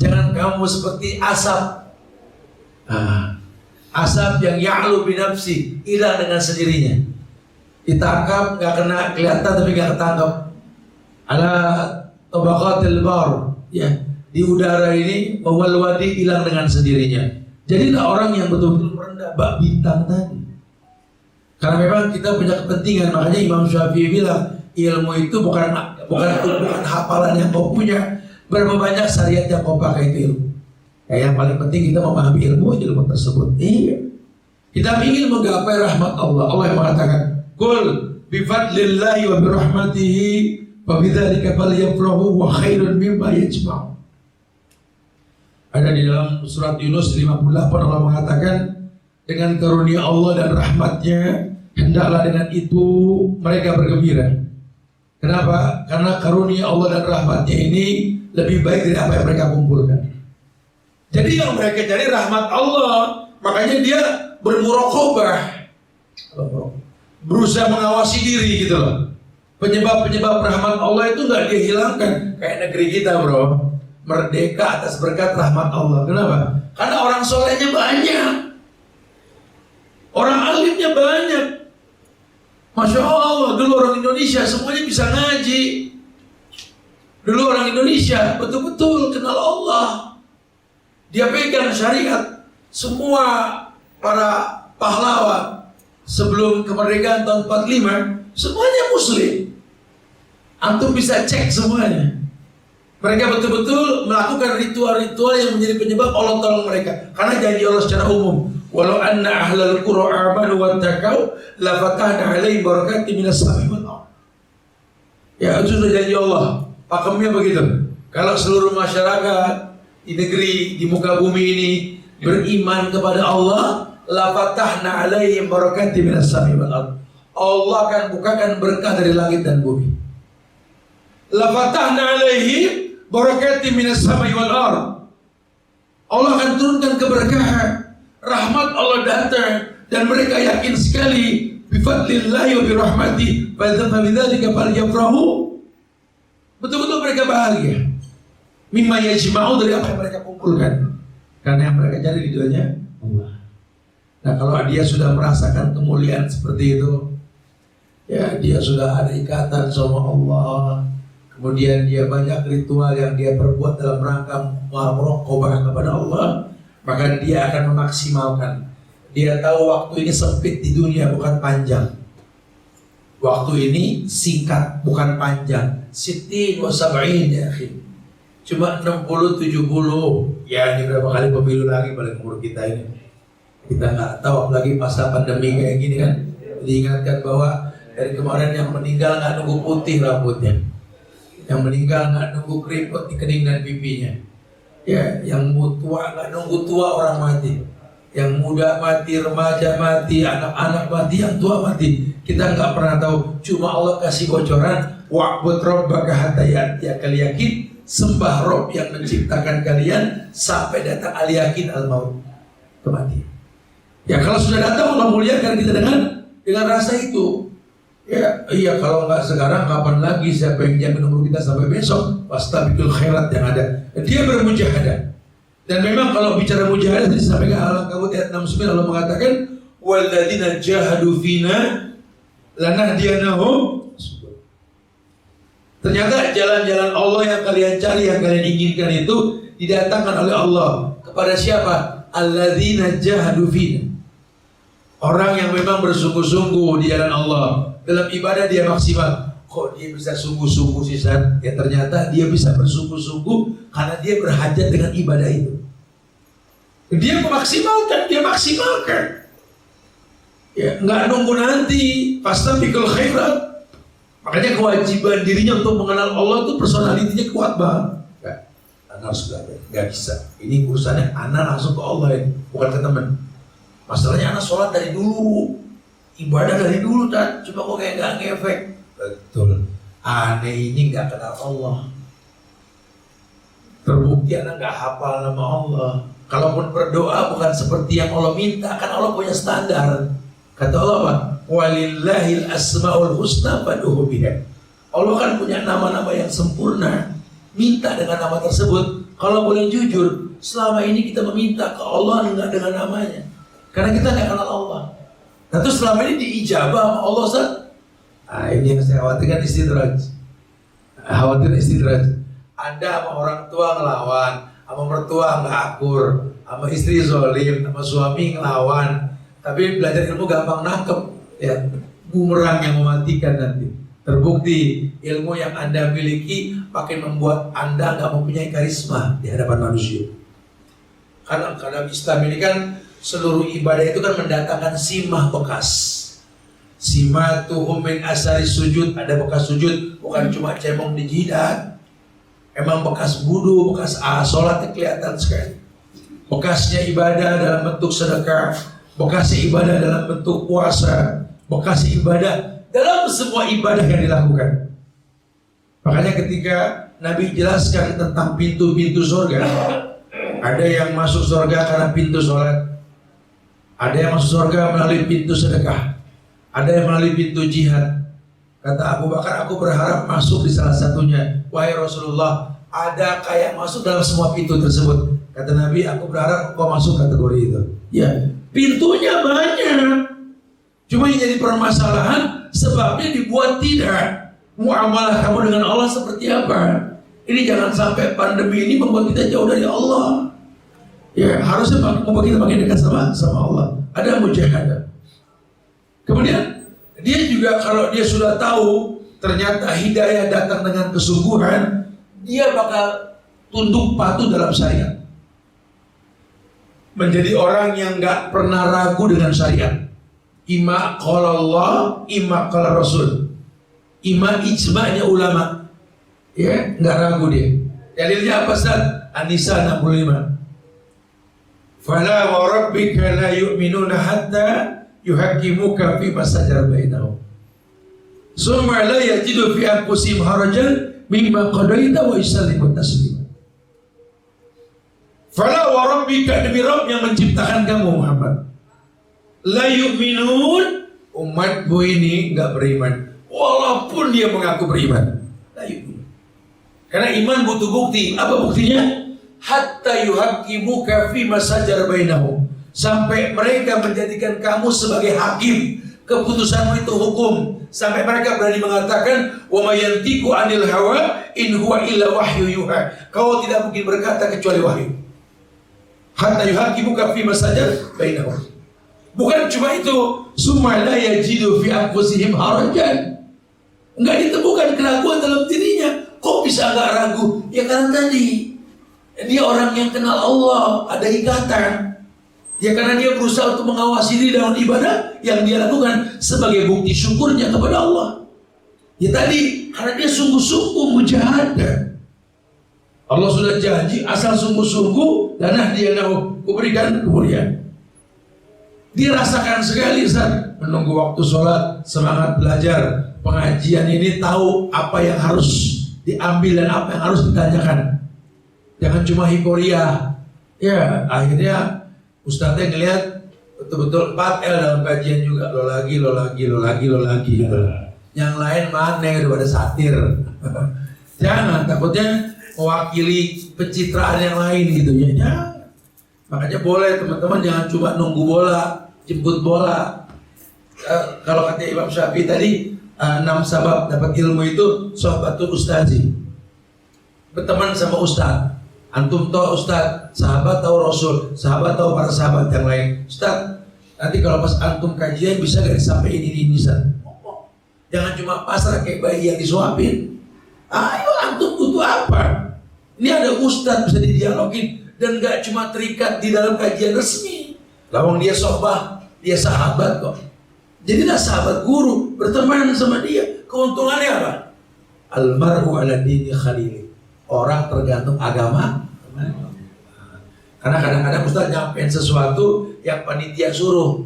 Speaker 1: Jangan kamu seperti asap. Asap yang ya'lu binafsi, hilang dengan sendirinya. Ditangkap nggak kena kelihatan tapi nggak ketangkap. Ala tabaqatil bar, ya, di udara ini wal wadi, hilang dengan sendirinya. Jadilah orang yang betul-betul merendah bak bintang tadi. Karena memang kita punya kepentingan. Makanya Imam Syafi'i bilang ilmu itu bukan hafalan yang kau punya. Berapa banyak syariat yang kau pakai itu ilmu. Ya, yang paling penting kita memahami ilmu tersebut. Iya. Kita ingin menggapai rahmat Allah. Allah yang mengatakan, "Qul bifadlillahi wa birahmatihi fa bidzalika falyafrahu wa khairun mimma yajma'un." Ada di dalam surat Yunus 58 Allah mengatakan, dengan karunia Allah dan rahmatnya hendaklah dengan itu mereka bergembira. Kenapa? Karena karunia Allah dan rahmatnya ini lebih baik dari apa yang mereka kumpulkan. Jadi yang mereka cari rahmat Allah, makanya dia bermuraqabah, berusaha mengawasi diri gitu loh. Penyebab-penyebab rahmat Allah itu nggak dia hilangkan. Kayak negeri kita bro, merdeka atas berkat rahmat Allah. Kenapa? Karena orang solehnya banyak, orang alimnya banyak. Masya Allah, dulu orang Indonesia semuanya bisa ngaji. Dulu orang Indonesia betul-betul kenal Allah. Dia pegang syariat. Semua para pahlawan sebelum kemerdekaan tahun 45 semuanya muslim. Antum bisa cek semuanya. Mereka betul-betul melakukan ritual-ritual yang menjadi penyebab Allah tolong mereka. Karena janji Allah secara umum, walau anna ahlal qura amanu wattaqau la fatahna alaihim barakatin minas sama'i wal ardh. Ya, itu sudah janji Allah. Pakemnya begitu. Kalau seluruh masyarakat di negeri, di muka bumi ini beriman kepada Allah, la fatahna alaihim barakatin minas sama'i wal ardh. Allah akan bukakan berkah dari langit dan bumi. La fatahna alaihim barakatin minas sama'i wal ardh. Allah akan turunkan keberkahan, rahmat Allah datang, dan mereka yakin sekali bifadlillahi wa birahmati fa bidzalika falyafrahu. Betul-betul mereka bahagia. Mimma yajma'u, dari apa yang mereka kumpulkan, karena yang mereka cari di dunia Allah. Nah, kalau dia sudah merasakan kemuliaan seperti itu, ya dia sudah ada ikatan sama Allah. Kemudian dia banyak ritual yang dia perbuat dalam rangka muraqabah kepada Allah, maka dia akan memaksimalkan. Dia tahu waktu ini sempit di dunia, bukan panjang. Waktu ini singkat, bukan panjang. Sittin wa sab'in ya akhi. Cuma 60, 70. Ya, ini berapa kali pemilu lagi pada umur kita ini. Kita nggak tahu, apalagi masa pandemi kayak gini kan. Diingatkan bahwa dari kemarin yang meninggal nggak nunggu putih rambutnya, yang meninggal nggak nunggu keriput di kening dan pipinya. Ya, yang tua nggak nunggu tua orang mati. Yang muda mati, remaja mati, anak-anak mati, yang tua mati. Kita nggak pernah tahu. Cuma Allah kasih bocoran. Wa'bud rabbaka hatta ya'tiyakal yakin. Sembah Rob yang menciptakan kalian sampai datang al yakin al maut, kematian. Ya, kalau sudah datang Allah muliakan kita dengan rasa itu. Ya, iya, kalau nggak sekarang kapan lagi? Siapa yang jamin umur kita sampai besok? Fastabiqul khairat yang ada. Dia bermujahadah. Dan memang kalau bicara mujahadah, tadi sampaikan Al-Ankabut ayat 69, Allah mengatakan walladzina jahadu fina lanahdiyanahum. Ternyata jalan-jalan Allah yang kalian cari, yang kalian inginkan itu didatangkan oleh Allah kepada siapa? Alladzina jahadu fina. Orang yang memang bersungguh-sungguh di jalan Allah, dalam ibadah dia maksimal. Kok dia bisa sungguh-sungguh sih, San? Ya ternyata dia bisa bersungguh-sungguh karena dia berhajat dengan ibadah itu. Dia maksimalkan. Ya, nggak nunggu nanti. Fastabiqul khairat. Makanya kewajiban dirinya untuk mengenal Allah itu personalitinya kuat banget. Anak harus belajar. Nggak bisa. Ini urusannya anak langsung ke Allah ini, bukan ke teman. Masalahnya anak sholat dari dulu, ibadah dari dulu, kan? Cuma kok kayak nggak ngefek. Betul. Aneh ini nggak kenal Allah. Terbukti anak nggak hafal nama Allah. Kalaupun berdoa bukan seperti yang Allah minta, kan Allah punya standar. Kata Allah apa? Walillahil asmaul husna fad'uhu biha. Allah kan punya nama-nama yang sempurna. Minta dengan nama tersebut. Kalau boleh jujur, selama ini kita meminta ke Allah enggak dengan namanya. Karena kita nggak kenal Allah. Nah, terus selama ini diijabah sama Allah, Ustaz. Nah, ini yang saya khawatirkan, istidraj. Khawatir istidraj. Anda sama orang tua ngelawan, sama mertua nggak akur, sama istri zolim, sama suami ngelawan. Tapi belajar ilmu gampang nangkep, ya, bumerang yang mematikan nanti. Terbukti ilmu yang Anda miliki makin membuat Anda nggak mempunyai karisma di hadapan manusia. Karena Islam ini kan seluruh ibadah itu kan mendatangkan simah bekas. Simatuhum min asari sujud, ada bekas sujud, bukan cuma cemong di jidat. Emang bekas wudu, bekas sholatnya kelihatan sekali. Bekasnya ibadah dalam bentuk sedekah, bekasnya ibadah dalam bentuk puasa, bekasnya ibadah dalam semua ibadah yang dilakukan. Makanya ketika Nabi jelaskan tentang pintu-pintu surga, ada yang masuk surga karena pintu sholat, ada yang masuk surga melalui pintu sedekah, ada yang melalui pintu jihad. Kata Abu Bakar, aku berharap masuk di salah satunya. Wahai Rasulullah, Ada kayak masuk dalam semua pintu tersebut. Kata Nabi, aku berharap kau masuk kategori itu. Ya, pintunya banyak. Cuma yang jadi permasalahan sebabnya dibuat tidak. Muamalah kamu dengan Allah seperti apa? Ini jangan sampai pandemi ini membuat kita jauh dari Allah. Ya, harusnya membuat kita makin dekat sama Allah. Ada mujahadah. Kemudian dia juga kalau dia sudah tahu ternyata hidayah datang dengan kesungguhan, dia bakal tunduk patuh dalam syariat. Menjadi orang yang nggak pernah ragu dengan syariat. Ima qala Allah, ima qala Rasul. Ima ijma'nya ulama. Ya, nggak ragu dia. Dalilnya apa Ustaz? An-Nisa 65. Fala wa rabbika la yu'minuna hatta yuhaqqimuka fi ma shajara bainahum. Summa la yajidu fi anfusihim harajan mimma qadaita wa yusallimu taslima. Fala wa rabbika, demi Rabb yang menciptakan kamu Muhammad. La yu'minun, umatmu ini enggak beriman walaupun dia mengaku beriman. La yu'minun. Karena iman butuh bukti. Apa buktinya? Hatta yuhaqqimuka fi ma shajara bainahum. Sampai mereka menjadikan kamu sebagai hakim. Keputusanmu itu hukum. Sampai mereka berani mengatakan wa may yantiqu 'anil hawa in huwa illa wahyu yuha. Kau tidak mungkin berkata kecuali wahyu. Hatta yuhaqqimuka fi ma shajara bainahum. Bukan cuma itu, summa la yajidu fi anfusihim harajan. Enggak ditemukan keraguan dalam dirinya. Kok bisa enggak ragu? Ya karena tadi dia orang yang kenal Allah, ada ikatan. Ya karena dia berusaha untuk mengawasi diri dalam ibadah yang dia lakukan sebagai bukti syukurnya kepada Allah. Ya tadi karena dia sungguh-sungguh mujahadah. Allah sudah janji asal sungguh-sungguh dan dia mau kuberikan kemuliaan. Dia rasakan sekali Ustaz, menunggu waktu sholat, semangat belajar, pengajian ini tahu apa yang harus diambil dan apa yang harus ditanyakan. Jangan cuma hiporia. Ya, akhirnya Ustaznya ngelihat betul-betul 4L dalam kajian juga. Lo lagi. Yang lain mana daripada satir. Jangan, takutnya mewakili pencitraan yang lain gitu ya. Jangan. Makanya boleh teman-teman jangan cuma nunggu bola, jemput bola. Kalau kata Imam Syafi'i tadi 6 sebab dapat ilmu itu sohbatul ustazi. Berteman sama ustaz. Antum tahu ustaz, sahabat tahu Rasul, sahabat tahu para sahabat yang lain. Ustaz, nanti kalau pas antum kajian bisa gak disampaikan ini Ustaz? Jangan cuma pasrah kayak bayi yang disuapin. Ayo antum butuh apa? Ini ada ustaz bisa didialogin dan gak cuma terikat di dalam kajian resmi. Lawang dia sohbah, dia sahabat kok. Jadilah sahabat guru, berteman sama dia. Keuntungannya apa? Almar'u ala dini khalili. Orang tergantung agama. Karena kadang-kadang Ustaz nyampein sesuatu yang panitia suruh.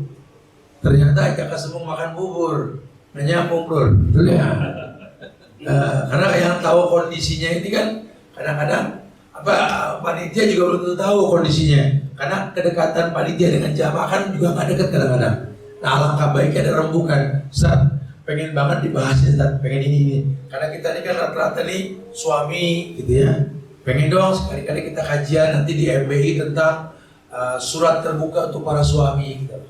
Speaker 1: Ternyata Jaka Sembung makan bubur, nyambung bro. Betul ya? Karena yang tahu kondisinya ini kan kadang-kadang panitia juga belum tentu tahu kondisinya. Karena kedekatan panitia dengan jamaah kan juga nggak dekat kadang-kadang. Nah alangkah baiknya ada rembukan. Ustaz, pengen banget dibahas Ustaz, pengen ini. Karena kita ini kan rata-rata nih suami gitu ya. Pengen dong sekali-kali kita kajian nanti di MBI tentang surat terbuka untuk para suami gitu.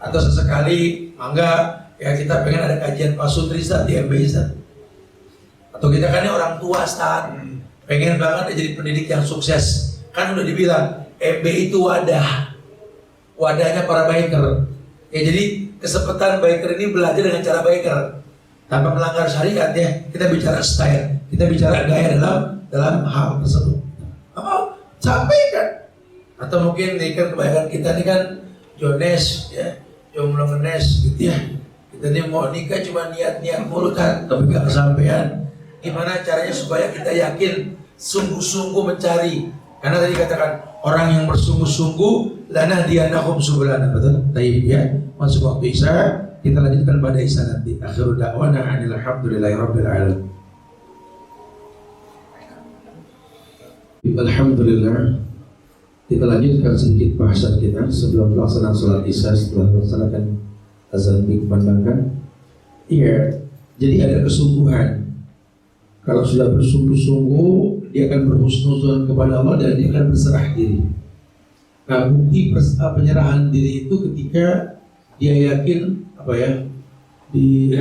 Speaker 1: Atau sesekali mangga ya kita pengen ada kajian Pak Sutri Ustaz di MBI Ustaz. Atau kita kan ini orang tua Ustaz, pengen banget jadi pendidik yang sukses. Kan udah dibilang MBI itu wadahnya para biker. Ya jadi kesempatan biker ini belajar dengan cara biker tanpa melanggar syariat ya. Kita bicara style, kita bicara gaya dalam hal tersebut. Apa? Capek kan? Atau mungkin ini kan kebanyakan kita ini kan jones ya, jomblo ngenes gitu ya. Kita ini mau nikah cuma niat-niat mulu kan, tapi gak kesampaian. Gimana caranya supaya kita yakin sungguh-sungguh mencari? Karena tadi katakan orang yang bersungguh-sungguh lana dianakum subulana, betul? Taib ya. Masuk waktu Isya, kita lanjutkan pada Isya nanti. Akhirul da'wana alhamdulillahi rabbil alamin. Alhamdulillah. Kita lanjutkan sedikit bahasan kita sebelum pelaksanaan sholat Isya, setelah melaksanakan azan dikumandangkan. Iya, jadi ada kesungguhan. Kalau sudah bersungguh-sungguh, dia akan berhusnuzon kepada Allah dan dia akan berserah diri. Nah, bukti penyerahan diri itu ketika dia yakin di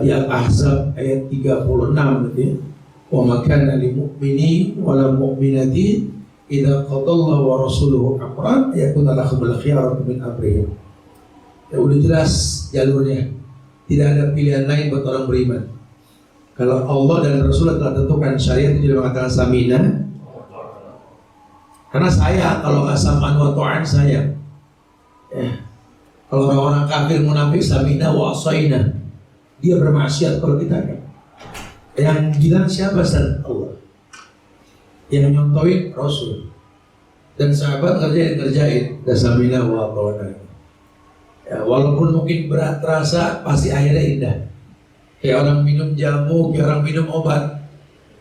Speaker 1: Al-Ahzab ayat 36 gitu ya. Wa ma kana lil mu'mini wal mu'minati idza qadallahu wa rasuluhu amran yakuna lahumul khiyaratu min amrihim. Ya udah jelas jalurnya. Tidak ada pilihan lain buat orang beriman. Kalau Allah dan Rasulullah telah tentukan syariat itu tidak mengatakan samina. Karena saya kalau nggak sam'an wa ta'an saya. Kalau orang-orang kafir munafik samina wa asaina. Dia bermaksiat kalau kita kan. Yang bilang siapa? Allah. Yang nyontoin Rasul. Dan sahabat ngerjain dan samina wa ta'ana. Ya, walaupun mungkin berat terasa, pasti akhirnya indah. Kayak orang minum jamu, kayak orang minum obat.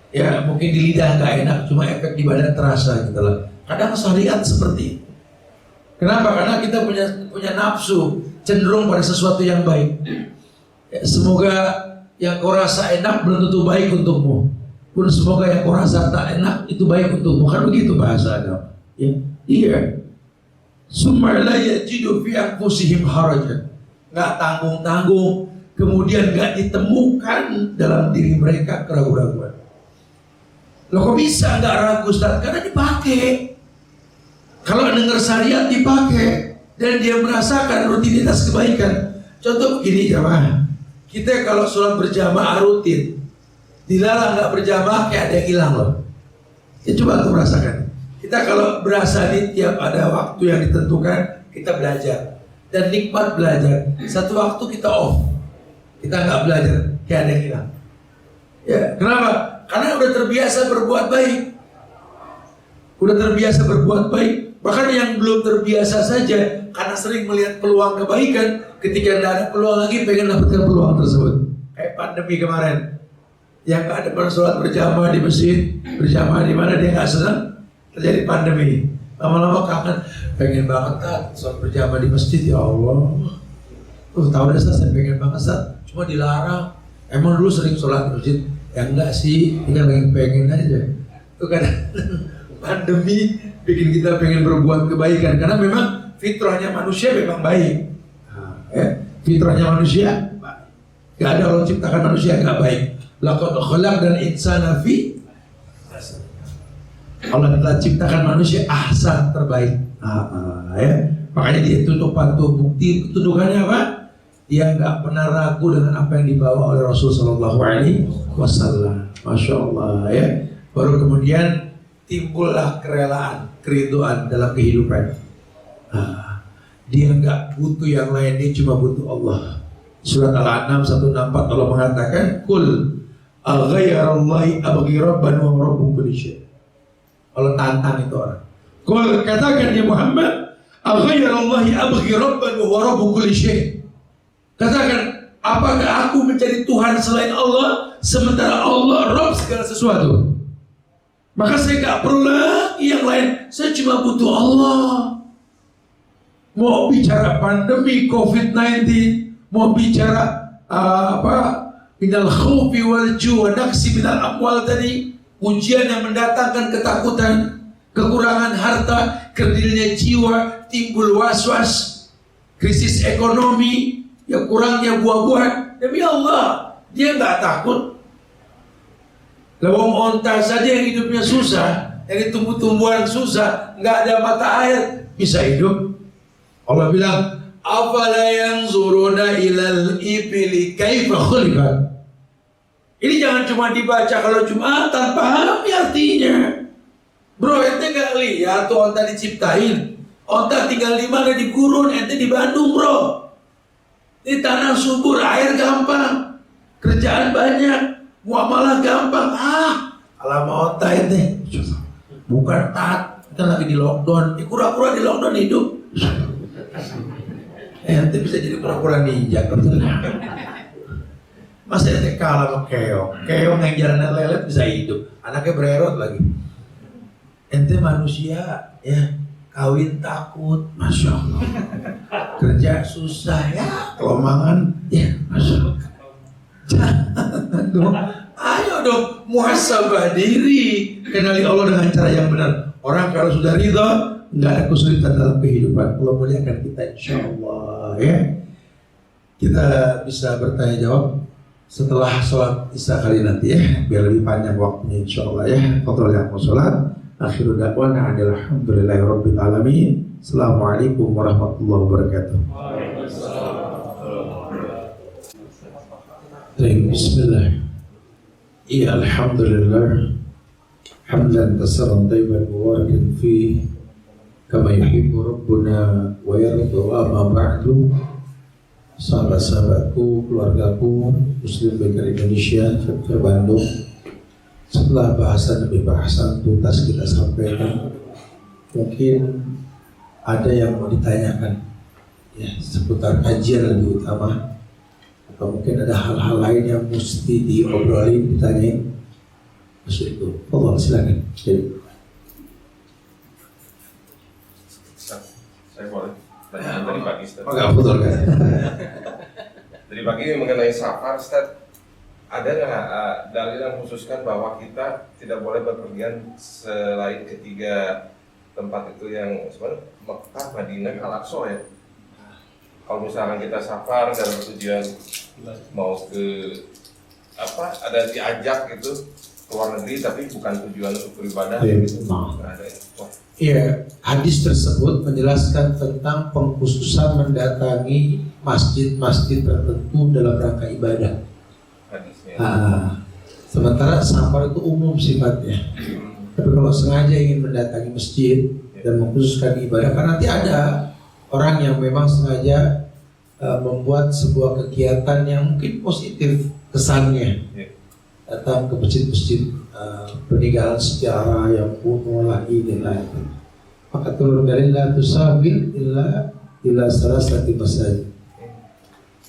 Speaker 1: Ya mungkin di lidah nggak enak, cuma efek di badan terasa gitu lah. Kadang syariat seperti itu. Kenapa? Karena kita punya nafsu, cenderung pada sesuatu yang baik. Ya, semoga yang kau rasa enak belum tentu baik untukmu. Pun semoga yang kau rasa tak enak itu baik untukmu. Kan begitu bahasa agama. Ya, iya. Summa la yajidu fi anfusihim harajan. Nggak tanggung-tanggung, kemudian nggak ditemukan dalam diri mereka keraguan-raguan. Loh kok bisa nggak ragu Ustaz? Karena dipakai. Kalau dengar syariat dipakai dan dia merasakan rutinitas kebaikan. Contoh begini jamaah, kita kalau sholat berjamaah rutin, dilarang nggak berjamaah kayak ada yang hilang loh. Ya coba tuh merasakan. Kita kalau berasa di tiap ada waktu yang ditentukan, kita belajar dan nikmat belajar. Satu waktu kita off, kita nggak belajar, kayak ada yang hilang. Ya, kenapa? Karena udah terbiasa berbuat baik, udah terbiasa berbuat baik. Bahkan yang belum terbiasa saja, karena sering melihat peluang kebaikan, ketika tidak ada peluang lagi, pengen dapatkan peluang tersebut. Kayak pandemi kemarin, yang nggak ada pernah sholat berjamaah di masjid, berjamaah di mana dia nggak senang. Terjadi pandemi, lama-lama kangen, pengen banget kan sholat berjamaah di masjid, ya Allah. Tahu deh saya pengen banget Ustaz, cuma dilarang. Emang dulu sering sholat di masjid, ya enggak sih, kita pengen aja. Itu kan pandemi bikin kita pengen berbuat kebaikan, karena memang fitrahnya manusia memang baik. Fitrahnya manusia, nggak ada Allah ciptakan manusia nggak baik. Laqad khalaqnal insana fi Allah telah ciptakan manusia ahsan terbaik. Ya. Makanya dia tunduk patuh. Bukti ketundukannya apa? Dia nggak pernah ragu dengan apa yang dibawa oleh Rasul Shallallahu Alaihi Wasallam. Masya Allah ya. Baru kemudian timbullah kerelaan, keriduan dalam kehidupan. Dia nggak butuh yang lain, dia cuma butuh Allah. Surat Al-An'am 164 Allah mengatakan, Kul aghairallahi abghi rabban wa rabbu kulli syai'. Allah tantang itu orang. Kalau katakan ya Muhammad, aghairallahi abghi rabban wa rabbu kulli syai'. Katakan, apakah aku mencari Tuhan selain Allah, sementara Allah Rabb segala sesuatu? Maka saya gak perlu lagi yang lain. Saya cuma butuh Allah. Mau bicara pandemi COVID-19, mau bicara minal khawfi wal ju' wa naqsi minal amwal tadi, ujian yang mendatangkan ketakutan, kekurangan harta, kerdilnya jiwa, timbul was-was, krisis ekonomi, ya kurangnya buah-buahan. Demi Allah, dia nggak takut. Lawang onta saja yang hidupnya susah, yang tumbuh-tumbuhan susah, nggak ada mata air, bisa hidup. Allah bilang, afala yanzuruna ilal ibili kaifa khuliqat. Ini jangan cuma dibaca kalau Jumatan, pahami artinya. Bro, ente gak lihat tuh onta diciptain. Onta tinggal di mana? Di gurun, ente di Bandung bro. Di tanah subur, air gampang, kerjaan banyak, muamalah gampang. Alamak onta ente. Bukan taat, kita lagi di lockdown. Kura-kura di lockdown hidup. Ente bisa jadi kura-kura ninja. Masa ente kalah sama keong. Keong yang jalan lelet bisa hidup. Anaknya bererot lagi. Ente manusia ya, kawin takut, Masya Allah. Kerja susah ya, kelemahan ya, Masya Allah. Jangan dong. Ayo Coba dong muhasabah diri, kenali Allah dengan cara yang benar. Orang kalau sudah ridha, nggak ada kesulitan dalam kehidupan. Allah muliakan kita insya Allah ya. Kita bisa bertanya jawab setelah sholat isya kali nanti ya, biar lebih panjang waktunya insya Allah ya. Fadhol yang mau sholat, akhirul da'wana alhamdulillahirabbil alamin. Assalamualaikum warahmatullahi wabarakatuh. Bismillah. Ya alhamdulillah. Hamdan katsiran thayyiban mubarakan fihi kama yuhibbu rabbuna wa yarda. Amma ba'du. Sahabat-sahabatku, keluargaku, Muslim Baker Indonesia, Jogja Bandung. Setelah bahasan demi bahasan tuntas kita sampaikan, mungkin ada yang mau ditanyakan ya seputar kajian lebih utama, atau mungkin ada hal-hal lain yang mesti diobrolin, ditanyain. Maksud itu, Allah silakan.
Speaker 2: Saya boleh pertanyaan dari pagi, Ustaz.
Speaker 1: Enggak betul kan?
Speaker 2: Dari pagi mengenai safar, Ustaz, ada nggak dalil yang khususkan bahwa kita tidak boleh berpergian selain ketiga tempat itu yang sebenarnya Mekah, Madinah, Al-Aqsa ya? Kalau misalkan kita safar dan tujuan mau ke ada diajak gitu ke luar negeri tapi bukan tujuan untuk beribadah gitu. Ada ya.
Speaker 1: Iya, hadis tersebut menjelaskan tentang pengkhususan mendatangi masjid-masjid tertentu dalam rangka ibadah.
Speaker 2: Hadisnya.
Speaker 1: Sementara safar itu umum sifatnya. Tapi kalau sengaja ingin mendatangi masjid dan mengkhususkan ibadah, karena nanti ada orang yang memang sengaja membuat sebuah kegiatan yang mungkin positif kesannya, datang ke masjid-masjid peninggalan sejarah yang kuno lagi dan lain. Maka turun dari la tusafir illa salasati masjid.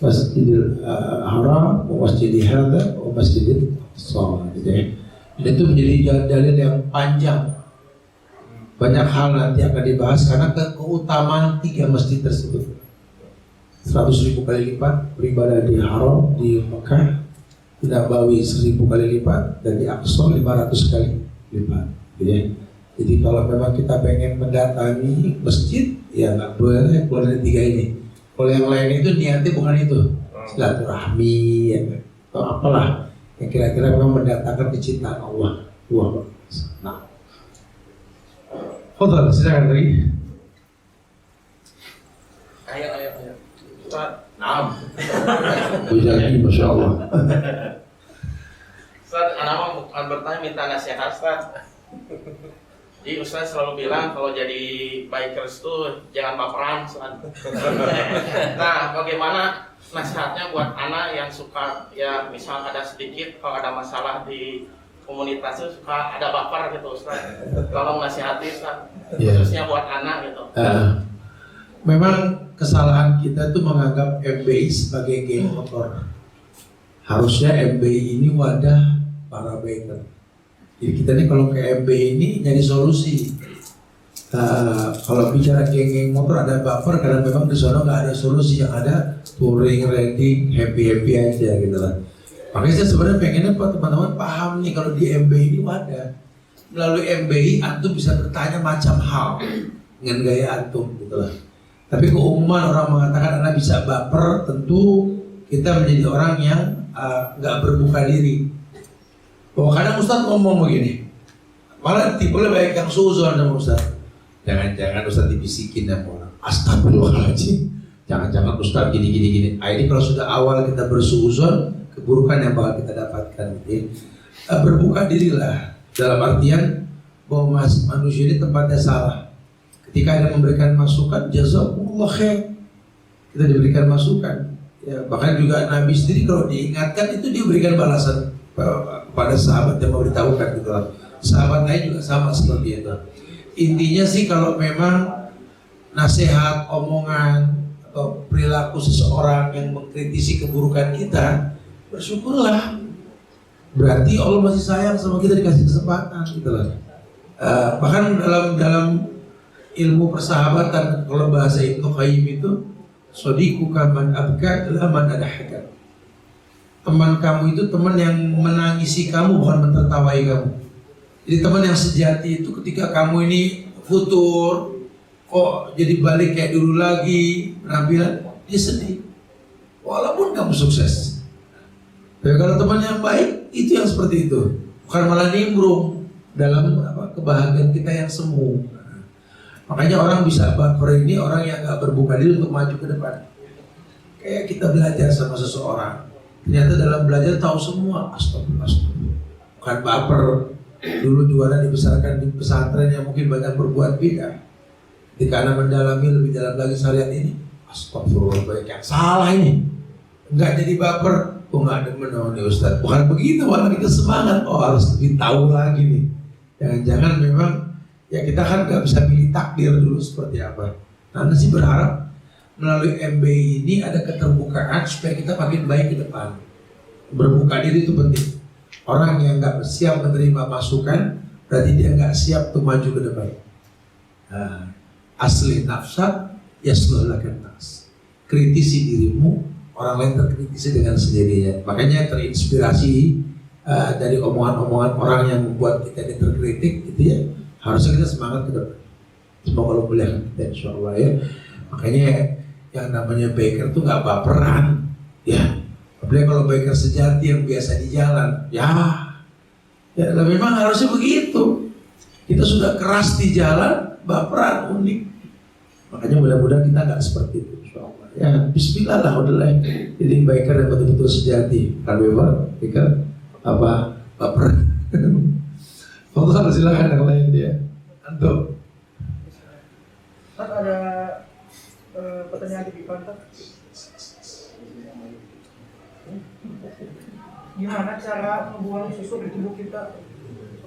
Speaker 1: Masjidil Haram, Masjidil Hadza, Masjidil Aqsa gitu ya. Dan itu menjadi dalil yang panjang. Banyak hal nanti akan dibahas karena keutamaan tiga masjid tersebut. 100.000 kali lipat beribadah di Haram, di Mekah, di Nabawi 1.000 kali lipat, dan di Aqsa 500 kali lipat gitu ya. Jadi kalau memang kita pengen mendatangi masjid, ya nggak boleh keluar dari tiga ini. Kalau yang lain itu niatnya bukan itu, silaturahmi ya, atau apalah yang kira-kira memang mendatangkan kecintaan Allah. Nah, Fadhol, silakan tadi.
Speaker 2: Ayo. Ustaz. Naam.
Speaker 1: Bujaki, masya Allah.
Speaker 3: Ustaz, anak bukan bertanya, minta nasihat Ustaz. Jadi Ustaz selalu bilang kalau jadi bikers tuh jangan baperan Ustaz. Nah, bagaimana nasihatnya buat anak yang suka ya misal ada sedikit kalau ada masalah di komunitas itu suka ada baper gitu Ustaz. Tolong nasihati Ustaz. Khususnya buat anak gitu.
Speaker 1: Memang kesalahan kita tuh menganggap MBI sebagai geng motor. Harusnya MBI ini wadah para biker. Jadi kita nih kalau ke MBI ini nyari solusi. Kalau bicara geng-geng motor ada baper karena memang di sana nggak ada solusi, yang ada touring, riding, happy aja gitu lah. Makanya saya sebenarnya pengennya teman-teman paham nih kalau di MBI ini wadah. Melalui MBI antum bisa bertanya macam hal dengan gaya antum gitu lah. Tapi keumuman orang mengatakan Anda bisa baper, tentu kita menjadi orang yang nggak berbuka diri. Bahwa kadang Ustaz ngomong begini, malah tipe-tipe baik yang suzon sama Ustaz. Jangan-jangan Ustaz dibisikin sama orang. Astagfirullahaladzim. Jangan-jangan Ustaz gini. Ini kalau sudah awal kita bersuzon, keburukan yang bakal kita dapatkan. Gitu. Berbuka dirilah. Dalam artian bahwa manusia ini tempatnya salah. Ketika ada memberikan masukan, jazakumullah khair, kita diberikan masukan. Ya, bahkan juga Nabi sendiri kalau diingatkan itu dia berikan balasan kepada sahabat yang memberitahukan gitu lah. Sahabat lain juga sama seperti itu. Intinya sih kalau memang nasihat, omongan atau perilaku seseorang yang mengkritisi keburukan kita, bersyukurlah. Berarti Allah masih sayang sama kita, dikasih kesempatan gitu lah. Bahkan dalam ilmu persahabatan, kalau bahasa Ibnu Qayyim itu sodiquka man abka la man adahaka. teman kamu itu teman yang menangisi kamu, bukan menertawai kamu. Jadi teman yang sejati itu ketika kamu ini futur, kok jadi balik kayak dulu lagi penampilan, dia sedih. Walaupun kamu sukses. Tapi kalau teman yang baik itu yang seperti itu, bukan malah nimbrung dalam kebahagiaan kita yang semu. Makanya orang bisa baper ini orang yang gak berbuka diri untuk maju ke depan. Kayak kita belajar sama seseorang, ternyata dalam belajar tahu semua. Astagfirullah. Bukan baper. Dulu juara dibesarkan di pesantren yang mungkin banyak berbuat beda. Ketika anak mendalami lebih dalam lagi syariat ini, astagfirullah, banyak yang salah ini. Enggak jadi baper. Oh nggak demen nih Ustadz. Bukan begitu, malah kita semangat. Oh harus lebih tahu lagi nih. Jangan-jangan memang ya kita kan nggak bisa pilih takdir dulu seperti apa. Nah, Anda sih berharap melalui MBI ini ada keterbukaan supaya kita makin baik ke depan. Berbuka diri itu penting. Orang yang nggak siap menerima masukan berarti dia nggak siap untuk maju ke depan. Nah, asli nafsa yaslulakan nas. Kritisi dirimu, orang lain terkritisi dengan sendirinya. Makanya terinspirasi dari omongan-omongan orang yang membuat kita terkritik gitu ya. Harusnya kita semangat ke depan. Semoga Allah muliakan kita insyaallah ya. Makanya yang namanya biker tuh nggak baperan ya. Apalagi kalau biker sejati yang biasa di jalan ya memang harusnya begitu. Kita sudah keras di jalan, baperan, unik. Makanya mudah-mudahan kita nggak seperti itu insyaallah ya. Bismillah lah udah. Jadi biker yang betul-betul sejati. Kan memang biker apa baperan. Allah silakan yang lain dia. Antum.
Speaker 4: Ada pertanyaan di Pak. Gimana cara membuang susu di tubuh kita?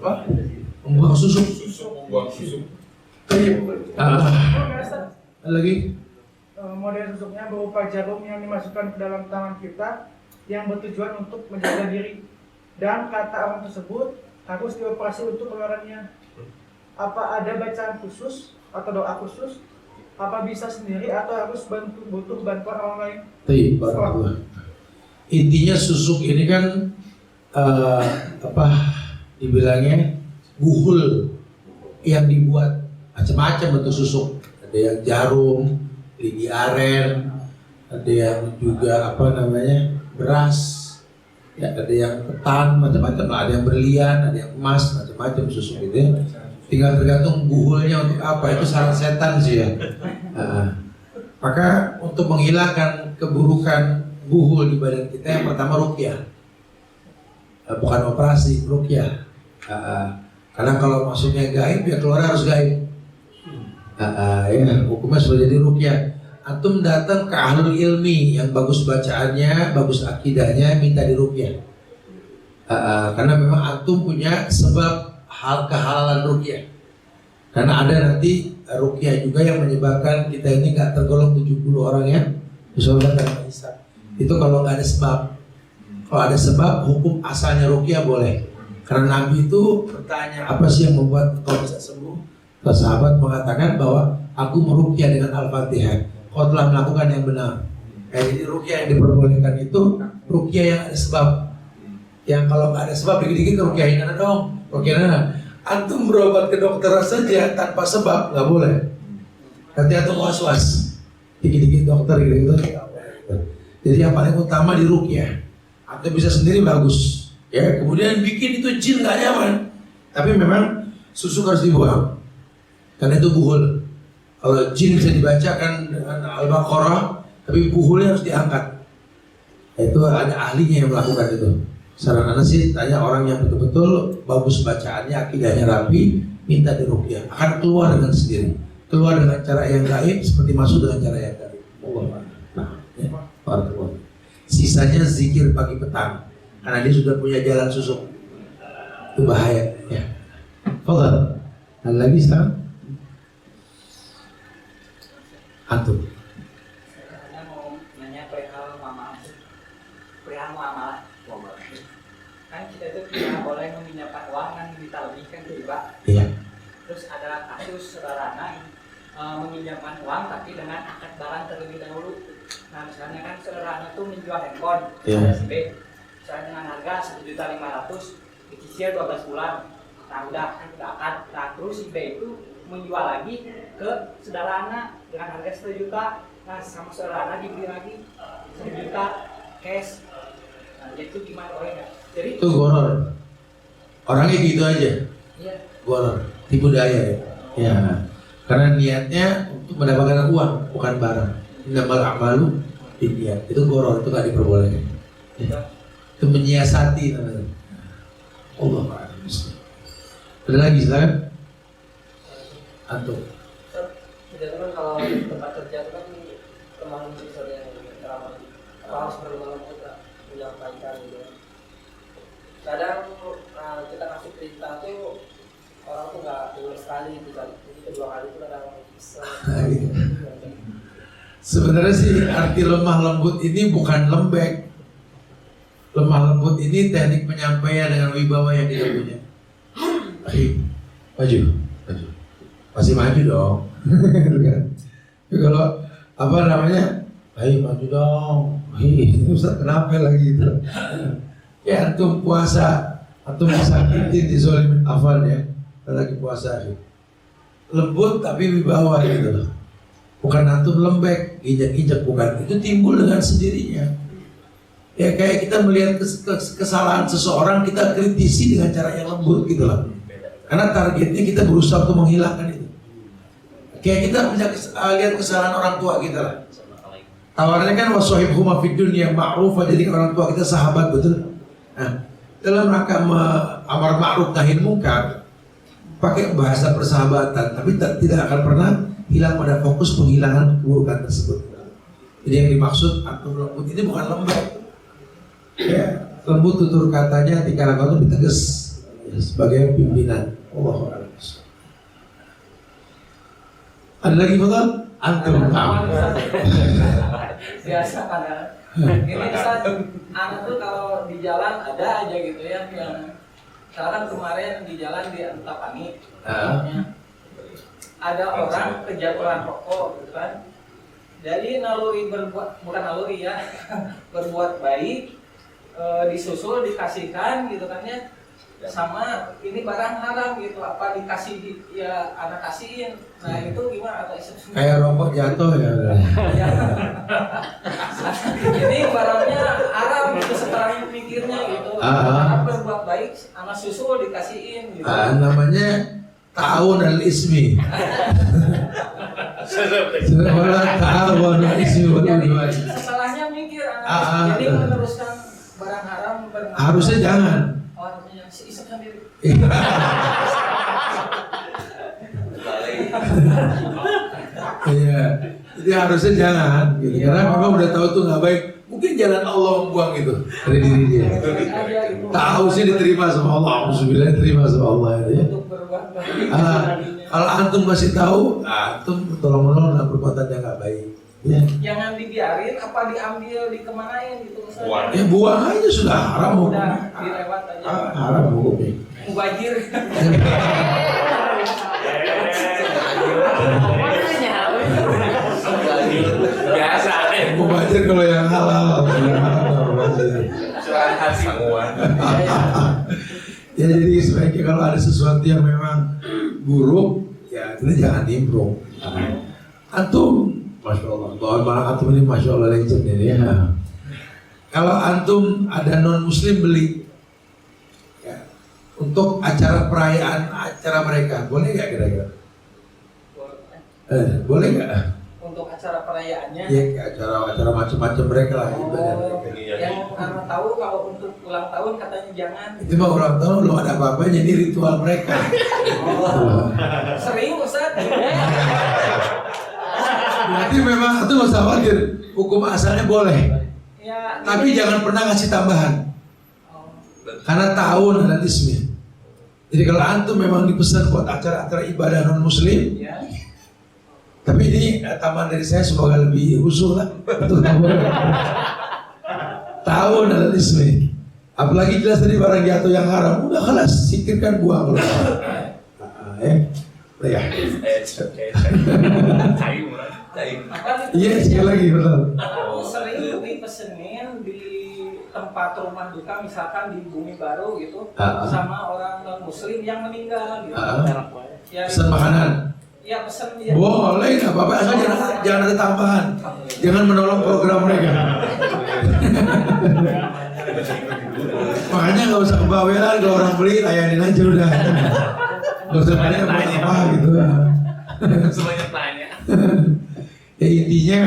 Speaker 1: Apa? Membuang susu.
Speaker 2: Membuang susu.
Speaker 1: Lagi.
Speaker 4: Model susuknya berupa jarum yang dimasukkan ke dalam tangan kita yang bertujuan untuk menjaga diri. Dan kata orang tersebut harus dioperasi untuk pengeluarannya. Apa ada bacaan khusus atau doa khusus? Apa bisa sendiri atau harus butuh bantuan orang lain?
Speaker 1: Intinya susuk ini kan dibilangnya buhul yang dibuat macam-macam bentuk susuk. Ada yang jarum, lidi aren, ada yang juga beras. Ya, ada yang ketan, macam-macam lah, ada yang berlian, ada yang emas, macam-macam susuk gitu ya. Tinggal tergantung buhulnya untuk apa, itu saran setan sih ya. Maka untuk menghilangkan keburukan buhul di badan kita yang pertama ruqyah. Bukan operasi, ruqyah. Karena kalau masuknya gaib ya keluar harus gaib. Hukumnya sudah jadi ruqyah. Antum datang ke ahlul ilmi yang bagus bacaannya, bagus akidahnya, minta diruqyah. Karena memang antum punya sebab kehalalan ruqyah. Karena ada nanti ruqyah juga yang menyebabkan kita ini nggak tergolong 70 orang yang disolat dan hisab. Itu kalau nggak ada sebab. Kalau ada sebab, hukum asalnya ruqyah boleh. Karena Nabi itu bertanya, apa sih yang membuat kau bisa sembuh? Para sahabat mengatakan bahwa aku meruqyah dengan Al-Fatihah. Kau telah melakukan yang benar. Jadi ruqyah yang diperbolehkan itu ruqyah yang ada sebab. Yang kalau nggak ada sebab dikit-dikit ruqyahin ada dong. Ruqyahin antum berobat ke dokter saja tanpa sebab nggak boleh. Nanti antum was-was. Dikit-dikit dokter gitu. Jadi yang paling utama di ruqyah. Antum bisa sendiri bagus. Ya kemudian bikin itu jin nggak nyaman. Tapi memang susu harus dibuang. Karena itu buhul. Kalau jin bisa dibacakan dengan Al-Baqarah, tapi buhulnya harus diangkat. Itu ada ahlinya yang melakukan itu. Saran Anda sih tanya orang yang betul-betul bagus bacaannya, akidahnya rapi, minta diruqyah. Akan keluar dengan sendiri. Keluar dengan cara yang gaib seperti masuk dengan cara yang gaib. Sisanya zikir pagi petang. Karena dia sudah punya jalan susuk. Itu bahaya. Ya. Fadhal. Ada lagi sekarang? Antum.
Speaker 5: Saya mau nanya perihal muamalah. Kan kita itu tidak boleh meminjamkan uang yang kita lebihkan ke riba.
Speaker 1: Iya.
Speaker 5: Terus ada kasus saudara meminjamkan uang tapi dengan akad barang terlebih dahulu. Nah misalnya kan saudara itu menjual handphone
Speaker 1: Iya.
Speaker 5: pada si B. Misalnya dengan harga 1.500.000 dicicil 12 bulan. Nah udah akan. Nah terus si B itu menjual lagi ke saudara anak dengan harga 1 juta. Nah sama saudara anak dibeli lagi 1 juta cash. Nah itu gimana orangnya? Jadi
Speaker 1: Itu goror. Orangnya gitu aja.
Speaker 5: iya.
Speaker 1: Goror, tipu daya ya. Ya. Karena niatnya untuk mendapatkan uang, bukan barang. Innamal a'malu binniyat. Itu goror, itu nggak diperbolehkan. Ya. Itu menyiasati namanya. Allah a'lam. Ada lagi silakan. Antum.
Speaker 6: Tidak kan kalau di tempat kerja itu kan kemarin misalnya ceramah harus berulang kita menyampaikan gitu. Kadang kita kasih perintah tuh orang tuh nggak dengar sekali gitu kan. Jadi kedua kali itu kadang bisa.
Speaker 1: Sebenarnya sih arti lemah lembut ini bukan lembek. Lemah lembut ini teknik penyampaian dengan wibawa yang kita punya. Ayo, maju. Masih maju dong. Tapi kalau apa namanya? Ayo maju dong. Ustaz kenapa lagi gitu? Ya antum puasa, antum disakitin, dizolimin afan ya. Lagi puasa. Lembut tapi wibawa gitu loh. Bukan antum lembek, injak-injak, bukan. Itu timbul dengan sendirinya. Ya kayak kita melihat kesalahan seseorang, kita kritisi dengan cara yang lembut gitu loh. Karena targetnya kita berusaha untuk menghilangkan itu. Kayak kita lihat kesalahan orang tua kita lah. Tawarnya kan wasahibhuma fid dunya ma'rufah, jadi orang tua kita sahabat, betul. Nah, dalam rangka amar ma'ruf nahi munkar pakai bahasa persahabatan, tapi tidak akan pernah hilang pada fokus penghilangan keburukan tersebut. Jadi yang dimaksud antum lembut ini bukan lembek. Ya, lembut tutur katanya, tingkah laku lebih tegas ya, sebagai pimpinan. Allahu a'lam. Ada lagi betul? Antum
Speaker 5: Biasa padahal. Ini saat anak tuh kalau di jalan ada aja gitu ya yang misalkan kemarin di jalan di Antapani ada orang kejatuhan rokok gitu kan. Jadi naluri bukan naluri ya, berbuat baik, disusul dikasihkan gitu kan ya, sama ini barang haram gitu, apa dikasih ya anak kasihin. Nah itu gimana atau
Speaker 1: kayak rokok jatuh ya.
Speaker 5: Ini barangnya haram gitu setelah mikirnya gitu. Karena berbuat baik anak susul dikasihin gitu.
Speaker 1: Namanya ta'awun al-ismi. Sebenarnya ta'awun al-ismi wal udwan.
Speaker 5: Setelahnya mikir anak jadi meneruskan barang haram.
Speaker 1: Harusnya jangan.
Speaker 5: Oh, harusnya si isep sendiri.
Speaker 1: Iya, jadi harusnya jangan gitu. Karena memang udah tahu tuh nggak baik. Mungkin jalan Allah membuang itu dari diri dia. Tahu sih diterima sama Allah, alhamdulillah diterima sama Allah itu ya.
Speaker 5: Untuk berbuat baik.
Speaker 1: Kalau antum masih tahu, antum tolong menolong dalam perbuatan yang nggak baik. Ya.
Speaker 5: Jangan dibiarin, apa diambil, dikemanain gitu.
Speaker 2: Buang.
Speaker 1: Ya buang aja sudah haram
Speaker 5: Udah
Speaker 1: hukumnya.
Speaker 5: dilewat aja.
Speaker 1: Haram hukumnya.
Speaker 5: Mubajir.
Speaker 3: Biasa.
Speaker 1: Mubazir kalau yang halal. Ya jadi sebaiknya kalau ada sesuatu yang memang buruk, ya kita jangan nimbrung. Antum, masya Allah, malah antum ini masya Allah legend ini ya. Kalau antum ada non muslim beli ya, untuk acara perayaan acara mereka, boleh nggak kira-kira? Boleh nggak?
Speaker 5: Untuk acara perayaannya.
Speaker 1: Ya acara macam-macam mereka lah ibadah mereka.
Speaker 5: Yang anak tahu kalau untuk ulang tahun katanya jangan.
Speaker 1: Itu mah ulang tahun belum ada apa-apanya, ini ritual mereka.
Speaker 5: Sering Ustaz.
Speaker 1: Berarti memang itu nggak usah khawatir, hukum asalnya boleh.
Speaker 5: Ya,
Speaker 1: Tapi jangan pernah ngasih tambahan, karena tahun ada ismi. Jadi kalau antum memang dipesan buat acara-acara ibadah non muslim,
Speaker 5: ya.
Speaker 1: tapi ini tambahan dari saya semoga lebih usul lah untuk tahun ada ismi. Apalagi jelas tadi barang jatuh yang haram, udah kelas singkirkan buang. Ya.
Speaker 5: Maka
Speaker 1: Iya sekali lagi betul.
Speaker 5: aku sering dipesenin di tempat rumah duka misalkan di Bumi Baru gitu sama orang non muslim yang meninggal gitu. Ya,
Speaker 1: Pesan makanan.
Speaker 5: ya pesan dia.
Speaker 1: Boleh, nggak apa-apa. Asal jangan ada tambahan. Jangan menolong program mereka. Makanya nggak usah kebawelan kalau orang beli, layanin aja udah. Nggak usah tanya apa gitu.
Speaker 3: Semuanya tanya.
Speaker 1: Ya intinya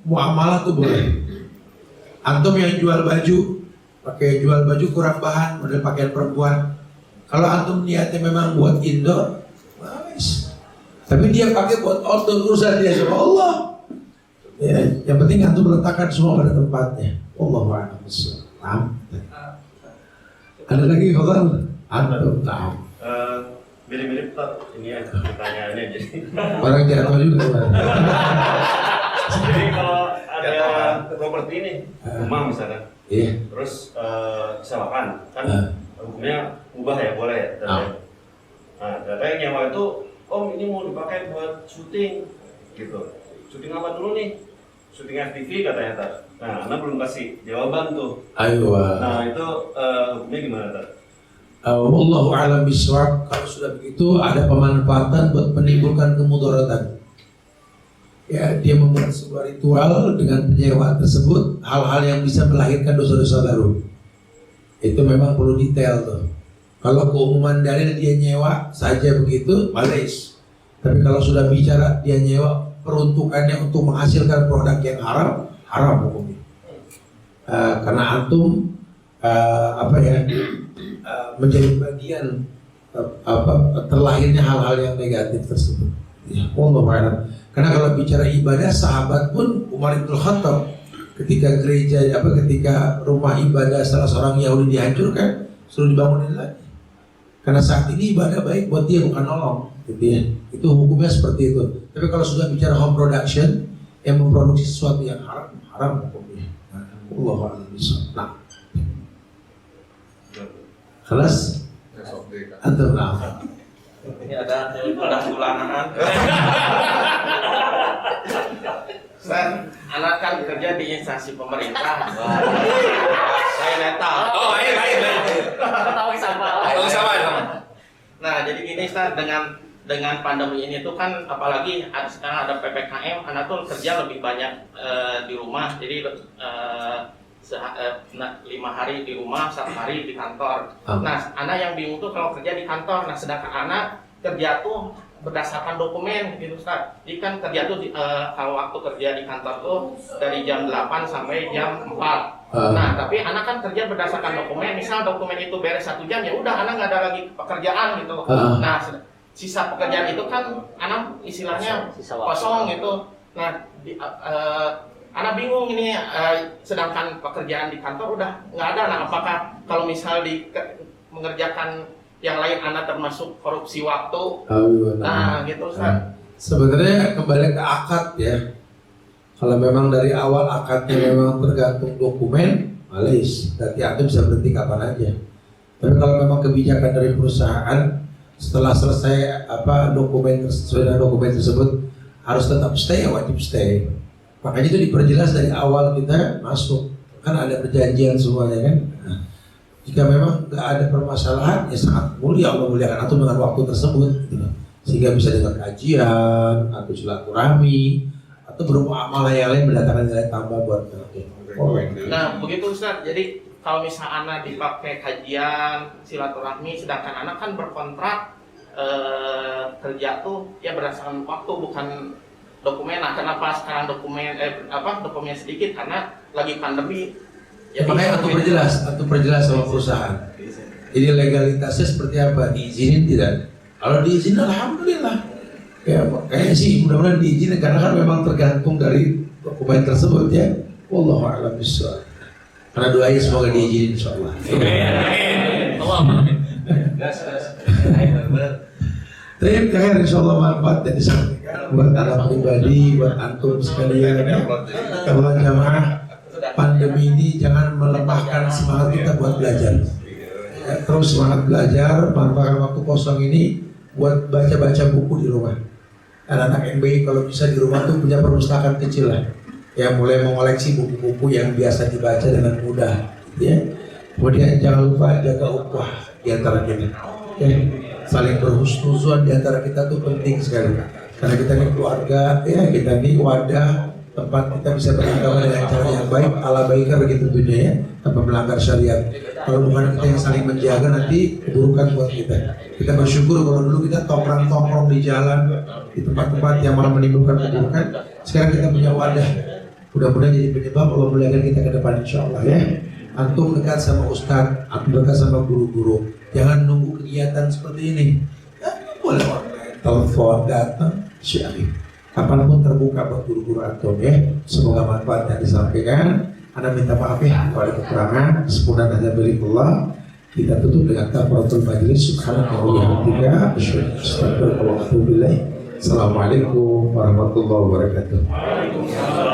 Speaker 1: muamalah tuh boleh. Antum yang jual baju, pakai jual baju kurang bahan, model pakaian perempuan. Kalau antum niatnya memang buat indoor, bagus. Tapi dia pakai buat outdoor, urusan dia sama Allah. Ya, yang penting antum letakkan semua pada tempatnya. Allahu a'lam bishawab. Ada lagi kalau antum tahu.
Speaker 7: Mirip-mirip Pak, ini ya pertanyaannya jadi.
Speaker 1: Orang jatuh juga.
Speaker 7: Jadi kalau ada properti ini, rumah misalnya,
Speaker 1: Iya.
Speaker 7: terus disewakan, kan hukumnya ubah ya, boleh ya? Nah, data yang nyewa itu, om ini mau dipakai buat syuting, gitu. Syuting apa dulu nih? Syuting FTV katanya tak. Nah, Anda belum kasih jawaban tuh.
Speaker 1: Ayo.
Speaker 7: Nah itu hukumnya gimana tak?
Speaker 1: Wallahu a'lam bishawab. Kalau sudah begitu ada pemanfaatan buat menimbulkan kemudaratan. Ya, dia membuat sebuah ritual dengan penyewaan tersebut, hal-hal yang bisa melahirkan dosa-dosa baru. Itu memang perlu detail tuh. Kalau keumuman dalil dia nyewa saja begitu, malis. Tapi kalau sudah bicara dia nyewa peruntukannya untuk menghasilkan produk yang haram, haram hukumnya. Karena antum menjadi bagian terlahirnya hal-hal yang negatif tersebut. Ya, Allah. Karena kalau bicara ibadah, sahabat pun Umar bin Khattab ketika ketika rumah ibadah salah seorang Yahudi dihancurkan, suruh dibangunin lagi. Karena saat ini ibadah baik buat dia, bukan nolong, gitu ya. Itu hukumnya seperti itu. Tapi kalau sudah bicara home production, yang memproduksi sesuatu yang haram, haram hukumnya. Allahu a'lam bishawab. Nah, kelas antum nah.
Speaker 3: Ini ada bulanan. Anak kan kerja di instansi pemerintah. Saya netral.
Speaker 2: Oh, lain.
Speaker 3: Tahu sama.
Speaker 2: Sama.
Speaker 3: Nah, jadi gini Ustaz, dengan pandemi ini tuh kan apalagi sekarang ada PPKM, anak tuh kerja lebih banyak di rumah. Jadi 5 hari di rumah, 1 hari di kantor. Nah, anak yang bingung tuh kalau kerja di kantor. Nah, sedangkan anak kerja tuh berdasarkan dokumen gitu Ustaz. Jadi kan kerja tuh kalau waktu kerja di kantor tuh dari jam 8 sampai jam 4. Nah, tapi anak kan kerja berdasarkan dokumen. Misal dokumen itu beres 1 jam, ya udah anak nggak ada lagi pekerjaan gitu. Nah, sisa pekerjaan itu kan anak istilahnya kosong gitu. Nah, anak bingung ini, sedangkan pekerjaan di kantor udah nggak ada. Nah, apakah kalau misal mengerjakan yang lain anak termasuk korupsi waktu? Nah, gitu Ustaz.
Speaker 1: Sebenarnya kembali ke akad ya. Kalau memang dari awal akadnya memang tergantung dokumen, malis. Berarti antum bisa berhenti kapan aja. Tapi kalau memang kebijakan dari perusahaan setelah selesai dokumen tersebut harus tetap stay, wajib stay. Makanya itu diperjelas dari awal kita masuk, kan ada perjanjian semuanya kan. Nah, jika memang nggak ada permasalahan, ya sangat mulia Allah muliakan antum dengan waktu tersebut, gitu. Sehingga bisa dengan kajian atau silaturahmi atau bermuamalah yang lain mendatangkan nilai tambah buat
Speaker 3: Nah, begitu Ustaz. Jadi kalau misalnya anak dipakai kajian silaturahmi, sedangkan anak kan berkontrak kerja tuh ya berdasarkan waktu, bukan dokumen. Nah, kenapa sekarang dokumen sedikit? Karena lagi pandemi.
Speaker 1: Ya, makanya atau perjelas sama perusahaan. Jadi legalitasnya seperti apa? Diizinin tidak? Kalau diizinin alhamdulillah. Ya, kayaknya sih mudah-mudahan diizinin karena kan memang tergantung dari dokumen tersebut ya. Wallahu a'lam bishawab. Karena doanya semoga diizinin insyaallah. Tapi terakhir insyaallah manfaat yang disampaikan buat anak pribadi, buat antum sekalian. Kalau jamaah pandemi ini jangan melemahkan semangat kita buat belajar. Ya, terus semangat belajar, manfaatkan waktu kosong ini buat baca-baca buku di rumah. Anak-anak MBI kalau bisa di rumah tuh punya perpustakaan kecil lah, yang mulai mengoleksi buku-buku yang biasa dibaca dengan mudah. Ya. Kemudian jangan lupa jaga ukhuwah di antara kita. Ya. Saling berhusnuzon di antara kita tuh penting sekali. Karena kita ini keluarga, ya kita ini wadah tempat kita bisa beragama dengan cara yang baik, ala baiknya begitu dunia ya, tanpa melanggar syariat. Kalau bukan kita yang saling menjaga nanti keburukan buat kita. Kita bersyukur kalau dulu kita tongkrong di jalan, di tempat-tempat yang malah menimbulkan keburukan. Sekarang kita punya wadah. Mudah-mudahan jadi penyebab Allah muliakan kita ke depan insya Allah ya. Antum dekat sama ustaz, antum dekat sama guru-guru. Jangan nunggu kegiatan seperti ini. Ya, boleh online, telepon, datang, syarif. Kapanpun terbuka buat guru-guru antum ya. Semoga manfaat yang disampaikan. Anda minta maaf ya kalau ada kekurangan. Semoga ada milikullah. Kita tutup dengan kafaratul majlis. Subhanallah wa bihamdihi asyhadu an la ilaha illallah. Assalamualaikum warahmatullahi wabarakatuh.